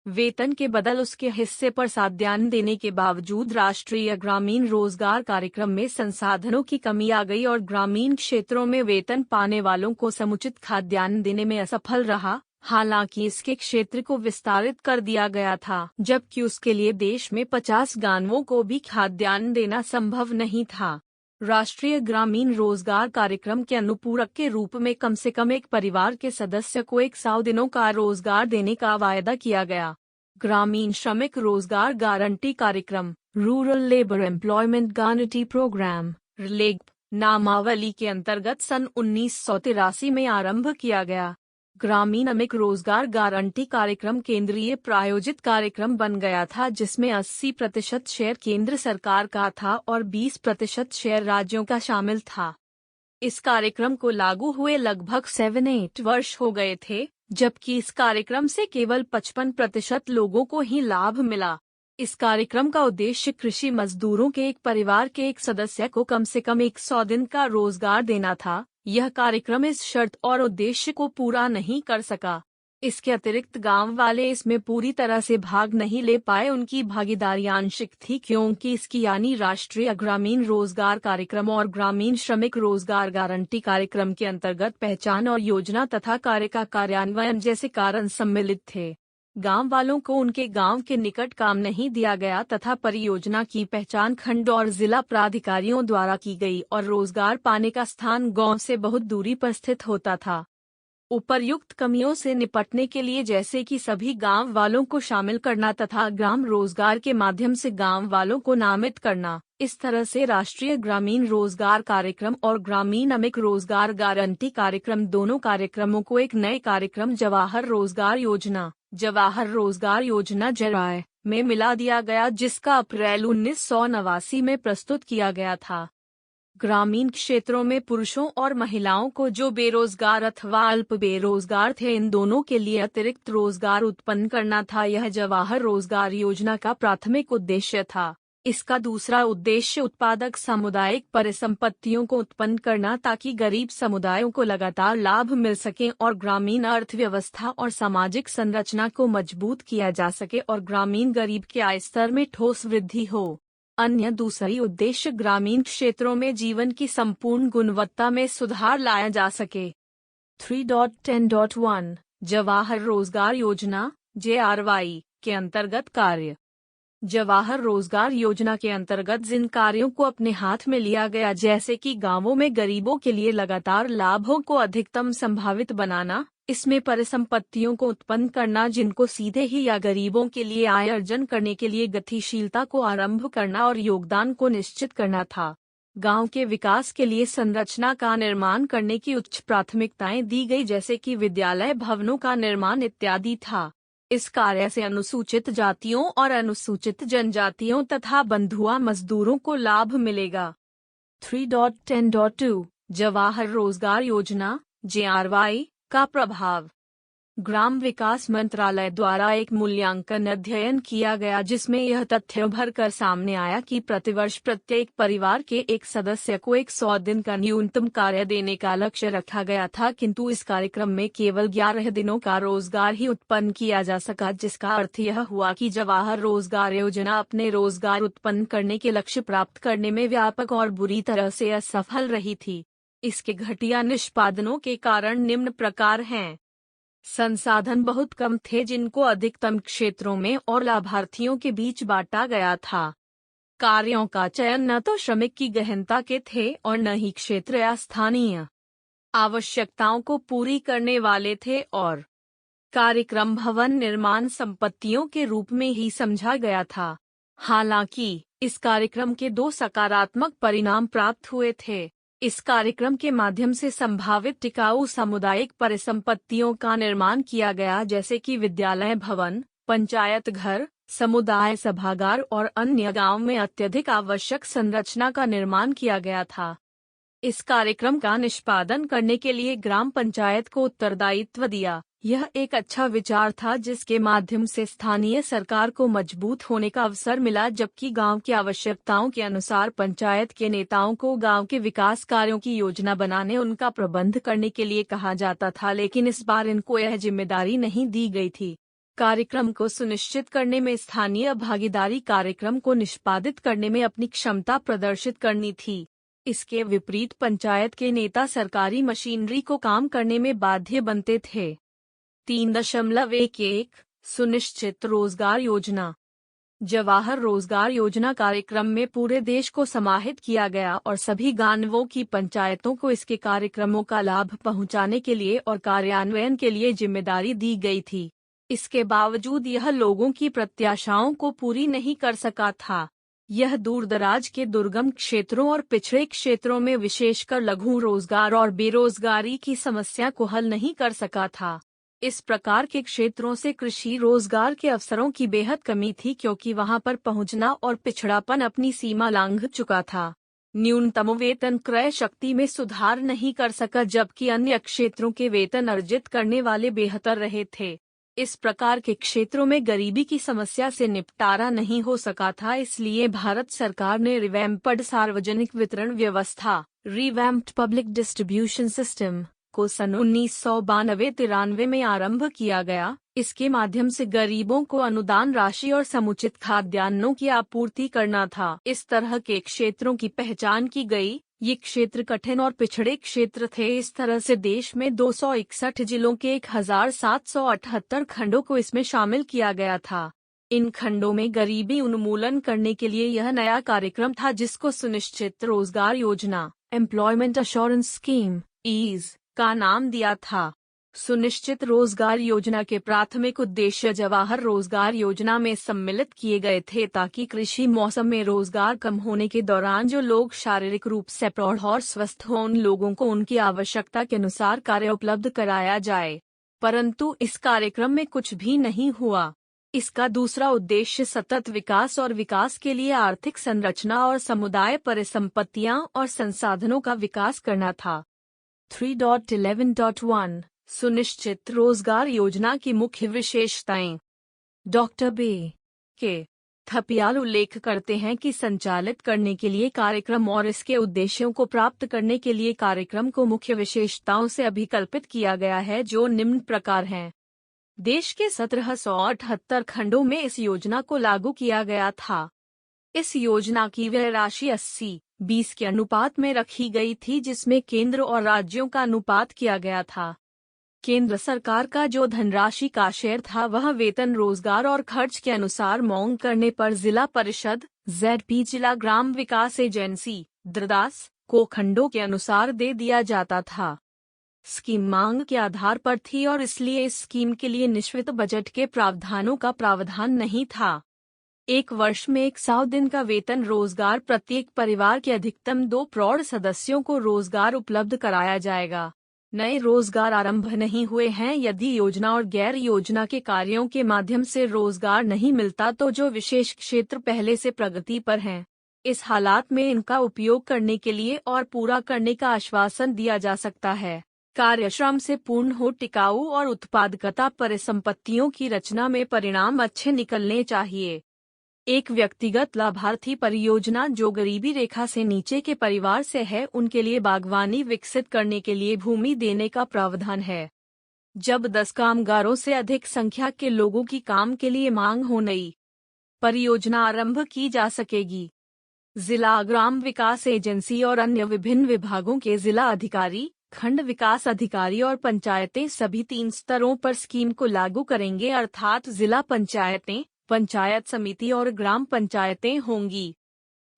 वेतन के बदल उसके हिस्से पर खाद्यान्न देने के बावजूद राष्ट्रीय ग्रामीण रोजगार कार्यक्रम में संसाधनों की कमी आ गई और ग्रामीण क्षेत्रों में वेतन पाने वालों को समुचित खाद्यान्न देने में असफल रहा। हालांकि इसके क्षेत्र को विस्तारित कर दिया गया था, जबकि उसके लिए देश में 50 गांवों को भी खाद्यान्न देना संभव नहीं था। राष्ट्रीय ग्रामीण रोजगार कार्यक्रम के अनुपूरक के रूप में कम से कम एक परिवार के सदस्य को 100 दिनों का रोजगार देने का वायदा किया गया। ग्रामीण श्रमिक रोजगार गारंटी कार्यक्रम rural labour employment guarantee programme RLEG नामावली के अंतर्गत सन 1983 में आरंभ किया गया। ग्रामीण श्रमिक रोजगार गारंटी कार्यक्रम केंद्रीय प्रायोजित कार्यक्रम बन गया था, जिसमें 80% शेयर केंद्र सरकार का था और 20% शेयर राज्यों का शामिल था। इस कार्यक्रम को लागू हुए लगभग 7-8 वर्ष हो गए थे, जबकि इस कार्यक्रम से केवल 55% लोगों को ही लाभ मिला। इस कार्यक्रम का उद्देश्य कृषि मजदूरों के एक परिवार के एक सदस्य को कम से कम 100 दिन का रोजगार देना था। यह कार्यक्रम इस शर्त और उद्देश्य को पूरा नहीं कर सका। इसके अतिरिक्त गांव वाले इसमें पूरी तरह से भाग नहीं ले पाए। उनकी भागीदारी आंशिक थी, क्योंकि इसकी यानी राष्ट्रीय ग्रामीण रोजगार कार्यक्रम और ग्रामीण श्रमिक रोजगार गारंटी कार्यक्रम के अंतर्गत पहचान और योजना तथा कार्य का कार्यान्वयन जैसे कारण सम्मिलित थे। गांव वालों को उनके गांव के निकट काम नहीं दिया गया तथा परियोजना की पहचान खंड और जिला प्राधिकारियों द्वारा की गई और रोजगार पाने का स्थान गांव से बहुत दूरी पर स्थित होता था। उपर्युक्त कमियों से निपटने के लिए, जैसे कि सभी गांव वालों को शामिल करना तथा ग्राम रोजगार के माध्यम से गांव वालों को नामित करना, इस तरह से राष्ट्रीय ग्रामीण रोजगार कार्यक्रम और ग्रामीण श्रमिक रोजगार गारंटी कार्यक्रम दोनों कार्यक्रमों को एक नए कार्यक्रम जवाहर रोजगार योजना JRY में मिला दिया गया, जिसका अप्रैल 1989 में प्रस्तुत किया गया था। ग्रामीण क्षेत्रों में पुरुषों और महिलाओं को जो बेरोजगार अथवा अल्प बेरोजगार थे, इन दोनों के लिए अतिरिक्त रोजगार उत्पन्न करना था। यह जवाहर रोजगार योजना का प्राथमिक उद्देश्य था। इसका दूसरा उद्देश्य उत्पादक सामुदायिक परिसंपत्तियों को उत्पन्न करना, ताकि गरीब समुदायों को लगातार लाभ मिल सके और ग्रामीण अर्थव्यवस्था और सामाजिक संरचना को मजबूत किया जा सके और ग्रामीण गरीब के आय स्तर में ठोस वृद्धि हो। अन्य दूसरी उद्देश्य ग्रामीण क्षेत्रों में जीवन की संपूर्ण गुणवत्ता में सुधार लाया जा सके। 3.10.1 जवाहर रोजगार योजना JRY के अंतर्गत कार्य। जवाहर रोजगार योजना के अंतर्गत जिन कार्यों को अपने हाथ में लिया गया, जैसे कि गांवों में गरीबों के लिए लगातार लाभों को अधिकतम संभावित बनाना, इसमें परिसंपत्तियों को उत्पन्न करना जिनको सीधे ही या गरीबों के लिए आय अर्जन करने के लिए गतिशीलता को आरंभ करना और योगदान को निश्चित करना था। गांव के विकास के लिए संरचना का निर्माण करने की उच्च प्राथमिकताएं दी गई, जैसे कि विद्यालय भवनों का निर्माण इत्यादि था। इस कार्य से अनुसूचित जातियों और अनुसूचित जनजातियों तथा बंधुआ मजदूरों को लाभ मिलेगा। 3.10.2 जवाहर रोजगार योजना JRY का प्रभाव। ग्राम विकास मंत्रालय द्वारा एक मूल्यांकन अध्ययन किया गया, जिसमें यह तथ्य उभर कर सामने आया कि प्रतिवर्ष प्रत्येक परिवार के एक सदस्य को 100 दिन का न्यूनतम कार्य देने का लक्ष्य रखा गया था, किंतु इस कार्यक्रम में केवल 11 दिनों का रोजगार ही उत्पन्न किया जा सका, जिसका अर्थ यह हुआ कि जवाहर रोजगार योजना अपने रोजगार उत्पन्न करने के लक्ष्य प्राप्त करने में व्यापक और बुरी तरह से असफल रही थी। इसके घटिया निष्पादनों के कारण निम्न प्रकार हैं। संसाधन बहुत कम थे, जिनको अधिकतम क्षेत्रों में और लाभार्थियों के बीच बांटा गया था। कार्यों का चयन न तो श्रमिक की गहनता के थे और न ही क्षेत्र या स्थानीय आवश्यकताओं को पूरी करने वाले थे, और कार्यक्रम भवन निर्माण संपत्तियों के रूप में ही समझा गया था। हालांकि इस कार्यक्रम के 2 सकारात्मक परिणाम प्राप्त हुए थे। इस कार्यक्रम के माध्यम से संभावित टिकाऊ सामुदायिक परिसंपत्तियों का निर्माण किया गया, जैसे कि विद्यालय भवन, पंचायत घर, समुदाय सभागार और अन्य गांव में अत्यधिक आवश्यक संरचना का निर्माण किया गया था। इस कार्यक्रम का निष्पादन करने के लिए ग्राम पंचायत को उत्तरदायित्व दिया। यह एक अच्छा विचार था जिसके माध्यम से स्थानीय सरकार को मजबूत होने का अवसर मिला, जबकि गांव की आवश्यकताओं के अनुसार पंचायत के नेताओं को गांव के विकास कार्यों की योजना बनाने, उनका प्रबंध करने के लिए कहा जाता था, लेकिन इस बार इनको यह जिम्मेदारी नहीं दी गई थी। कार्यक्रम को सुनिश्चित करने में स्थानीय भागीदारी कार्यक्रम को निष्पादित करने में अपनी क्षमता प्रदर्शित करनी थी। इसके विपरीत पंचायत के नेता सरकारी मशीनरी को काम करने में बाध्य बनते थे। 3.11 सुनिश्चित रोजगार योजना। जवाहर रोजगार योजना कार्यक्रम में पूरे देश को समाहित किया गया और सभी गांवों की पंचायतों को इसके कार्यक्रमों का लाभ पहुंचाने के लिए और कार्यान्वयन के लिए जिम्मेदारी दी गई थी। इसके बावजूद यह लोगों की प्रत्याशाओं को पूरी नहीं कर सका था। यह दूरदराज के दुर्गम क्षेत्रों और पिछड़े क्षेत्रों में विशेषकर लघु रोजगार और बेरोजगारी की समस्या को हल नहीं कर सका था। इस प्रकार के क्षेत्रों से कृषि रोजगार के अवसरों की बेहद कमी थी, क्योंकि वहां पर पहुंचना और पिछड़ापन अपनी सीमा लांघ चुका था। न्यूनतम वेतन क्रय शक्ति में सुधार नहीं कर सका, जबकि अन्य क्षेत्रों के वेतन अर्जित करने वाले बेहतर रहे थे। इस प्रकार के क्षेत्रों में गरीबी की समस्या से निपटारा नहीं हो सका था, इसलिए भारत सरकार ने रिवैम्प्ड सार्वजनिक वितरण व्यवस्था रिवैम्प्ड पब्लिक डिस्ट्रीब्यूशन सिस्टम को सन 1992-93 में आरंभ किया गया। इसके माध्यम से गरीबों को अनुदान राशि और समुचित खाद्यान्नों की आपूर्ति करना था। इस तरह के क्षेत्रों की पहचान की गई। ये क्षेत्र कठिन और पिछड़े क्षेत्र थे। इस तरह से देश में 261 जिलों के 1778 खंडों को इसमें शामिल किया गया था। इन खंडों में गरीबी उन्मूलन करने के लिए यह नया कार्यक्रम था, जिसको सुनिश्चित रोजगार योजना एम्प्लॉयमेंट अश्योरेंस स्कीम ईज का नाम दिया था। सुनिश्चित रोजगार योजना के प्राथमिक उद्देश्य जवाहर रोजगार योजना में सम्मिलित किए गए थे, ताकि कृषि मौसम में रोजगार कम होने के दौरान जो लोग शारीरिक रूप से प्रौढ़ और स्वस्थ हों, उन लोगों को उनकी आवश्यकता के अनुसार कार्य उपलब्ध कराया जाए। परंतु इस कार्यक्रम में कुछ भी नहीं हुआ। इसका दूसरा उद्देश्य सतत विकास और विकास के लिए आर्थिक संरचना और समुदाय परिसंपत्तियां और संसाधनों का विकास करना था। 3.11.1 सुनिश्चित रोजगार योजना की मुख्य विशेषताएं। डॉक्टर के थपियाल उल्लेख करते हैं कि संचालित करने के लिए कार्यक्रम और इसके उद्देश्यों को प्राप्त करने के लिए कार्यक्रम को मुख्य विशेषताओं से अभिकल्पित किया गया है, जो निम्न प्रकार हैं। देश के 1778 खंडों में इस योजना को लागू किया गया था। इस योजना की व्यय राशि 80-20 के अनुपात में रखी गई थी, जिसमें केंद्र और राज्यों का अनुपात किया गया था। केंद्र सरकार का जो धनराशि का शेयर था वह वेतन, रोजगार और खर्च के अनुसार मांग करने पर जिला परिषद ZP जिला ग्राम विकास एजेंसी द्रदास को खंडों के अनुसार दे दिया जाता था। स्कीम मांग के आधार पर थी और इसलिए इस स्कीम के लिए निश्चित बजट के प्रावधानों का प्रावधान नहीं था। एक वर्ष में 100 दिन का वेतन रोजगार प्रत्येक परिवार के अधिकतम 2 प्रौढ़ सदस्यों को रोजगार उपलब्ध कराया जाएगा। नए रोजगार आरंभ नहीं हुए हैं। यदि योजना और गैर योजना के कार्यों के माध्यम से रोजगार नहीं मिलता तो जो विशेष क्षेत्र पहले से प्रगति पर हैं, इस हालात में इनका उपयोग करने के लिए और पूरा करने का आश्वासन दिया जा सकता है। कार्यश्रम से पूर्ण हो, टिकाऊ और उत्पादकता परिसंपत्तियों की रचना में परिणाम अच्छे निकलने चाहिए। एक व्यक्तिगत लाभार्थी परियोजना जो गरीबी रेखा से नीचे के परिवार से है, उनके लिए बागवानी विकसित करने के लिए भूमि देने का प्रावधान है। जब 10 कामगारों से अधिक संख्या के लोगों की काम के लिए मांग हो, नई परियोजना आरंभ की जा सकेगी। जिला ग्राम विकास एजेंसी और अन्य विभिन्न विभागों के जिला अधिकारी, खंड विकास अधिकारी और पंचायतें सभी 3 स्तरों पर स्कीम को लागू करेंगे, अर्थात जिला पंचायतें, पंचायत समिति और ग्राम पंचायतें होंगी।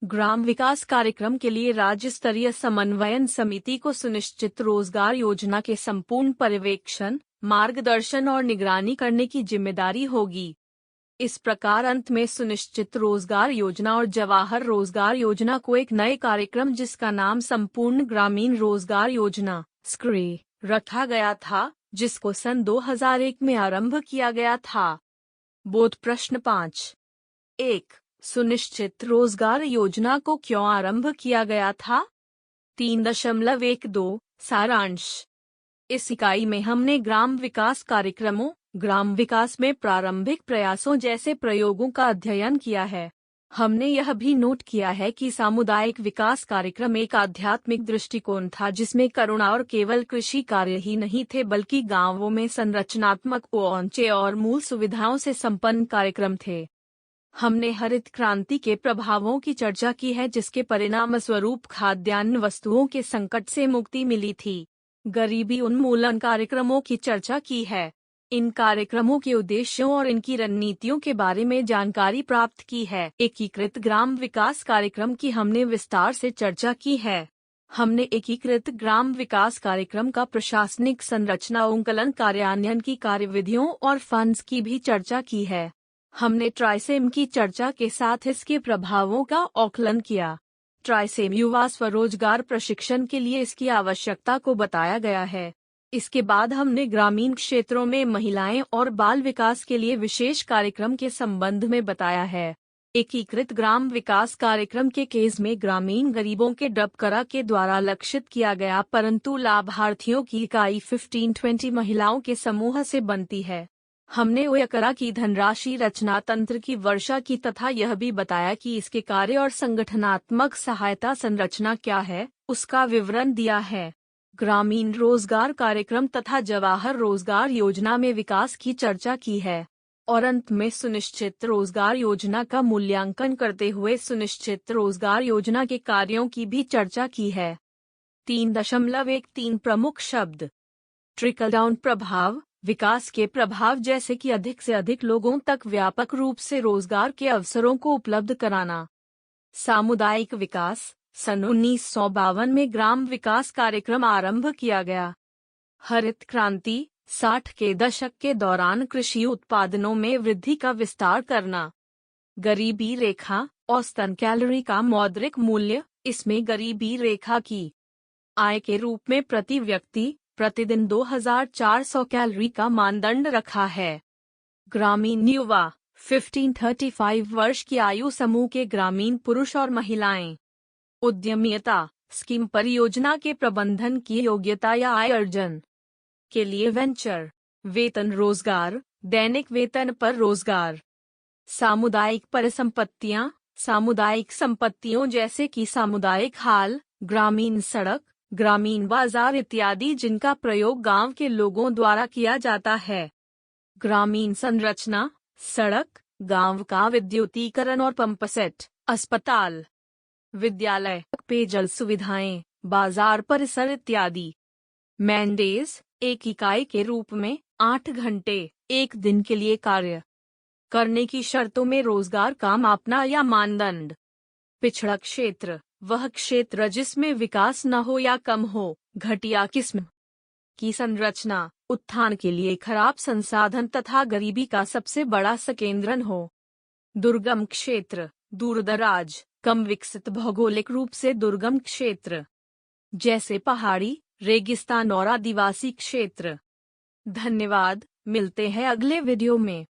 ग्राम विकास कार्यक्रम के लिए राज्य स्तरीय समन्वयन समिति को सुनिश्चित रोजगार योजना के संपूर्ण पर्यवेक्षण, मार्गदर्शन और निगरानी करने की जिम्मेदारी होगी। इस प्रकार अंत में सुनिश्चित रोजगार योजना और जवाहर रोजगार योजना को एक नए कार्यक्रम जिसका नाम संपूर्ण ग्रामीण रोजगार योजना स्क्री रखा गया था, जिसको सन 2001 में आरंभ किया गया था। बोध प्रश्न 5। 1. सुनिश्चित रोजगार योजना को क्यों आरंभ किया गया था? 3.12 सारांश। इस इकाई में हमने ग्राम विकास कार्यक्रमों, ग्राम विकास में प्रारंभिक प्रयासों जैसे प्रयोगों का अध्ययन किया है। हमने यह भी नोट किया है कि सामुदायिक विकास कार्यक्रम एक आध्यात्मिक दृष्टिकोण था जिसमें करुणा और केवल कृषि कार्य ही नहीं थे बल्कि गांवों में संरचनात्मक पहुंचे और मूल सुविधाओं से संपन्न कार्यक्रम थे। हमने हरित क्रांति के प्रभावों की चर्चा की है जिसके परिणाम स्वरूप खाद्यान्न वस्तुओं के संकट से मुक्ति मिली थी। गरीबी उन्मूलन कार्यक्रमों की चर्चा की है। इन कार्यक्रमों के उद्देश्यों और इनकी रणनीतियों के बारे में जानकारी प्राप्त की है। एकीकृत ग्राम विकास कार्यक्रम की हमने विस्तार से चर्चा की है। हमने एकीकृत ग्राम विकास कार्यक्रम का प्रशासनिक संरचना उन्कलन कार्यान्वयन की कार्यविधियों और फंड्स की भी चर्चा की है। हमने ट्राइसेम की चर्चा के साथ इसके प्रभावों का आकलन किया। ट्राइसेम युवा स्वरोजगार प्रशिक्षण के लिए इसकी आवश्यकता को बताया गया है। इसके बाद हमने ग्रामीण क्षेत्रों में महिलाएं और बाल विकास के लिए विशेष कार्यक्रम के संबंध में बताया है। एकीकृत ग्राम विकास कार्यक्रम के केस में ग्रामीण गरीबों के डबकरा के द्वारा लक्षित किया गया परंतु लाभार्थियों की इकाई 15-20 महिलाओं के समूह से बनती है। हमने ओयकरा की धनराशि रचना तंत्र की वर्षा की तथा यह भी बताया कि इसके कार्य और संगठनात्मक सहायता संरचना क्या है, उसका विवरण दिया है। ग्रामीण रोजगार कार्यक्रम तथा जवाहर रोजगार योजना में विकास की चर्चा की है और अंत में सुनिश्चित रोजगार योजना का मूल्यांकन करते हुए सुनिश्चित रोजगार योजना के कार्यों की भी चर्चा की है। 3.13 प्रमुख शब्द। ट्रिकल डाउन प्रभाव, विकास के प्रभाव जैसे कि अधिक से अधिक लोगों तक व्यापक रूप से रोजगार के अवसरों को उपलब्ध कराना। सामुदायिक विकास, सन 1952 में ग्राम विकास कार्यक्रम आरंभ किया गया। हरित क्रांति, 60 के दशक के दौरान कृषि उत्पादनों में वृद्धि का विस्तार करना। गरीबी रेखा, औसतन कैलोरी का मौद्रिक मूल्य, इसमें गरीबी रेखा की आय के रूप में प्रति व्यक्ति प्रतिदिन 2400 कैलोरी का मानदंड रखा है। ग्रामीण युवा, 15-35 वर्ष की आयु समूह के ग्रामीण पुरुष और महिलाएं। उद्यमिता, स्कीम परियोजना के प्रबंधन की योग्यता या आय अर्जन के लिए वेंचर। वेतन रोजगार, दैनिक वेतन पर रोजगार। सामुदायिक परिसंपत्तियां, सामुदायिक संपत्तियों जैसे कि सामुदायिक हाल, ग्रामीण सड़क, ग्रामीण बाजार इत्यादि जिनका प्रयोग गांव के लोगों द्वारा किया जाता है। ग्रामीण संरचना, सड़क, गांव का विद्युतीकरण और पंप सेट, अस्पताल, विद्यालय, पेयजल सुविधाएं, बाजार परिसर इत्यादि। मैंडेज, एक इकाई के रूप में 8 घंटे 1 दिन के लिए कार्य करने की शर्तों में रोजगार का मापना या मानदंड। पिछड़ा क्षेत्र, वह क्षेत्र जिसमें विकास न हो या कम हो, घटिया किस्म की संरचना, उत्थान के लिए खराब संसाधन तथा गरीबी का सबसे बड़ा संकेंद्रण हो। दुर्गम क्षेत्र, दूरदराज, कम विकसित भौगोलिक रूप से दुर्गम क्षेत्र जैसे पहाड़ी, रेगिस्तान और आदिवासी क्षेत्र। धन्यवाद, मिलते हैं अगले वीडियो में।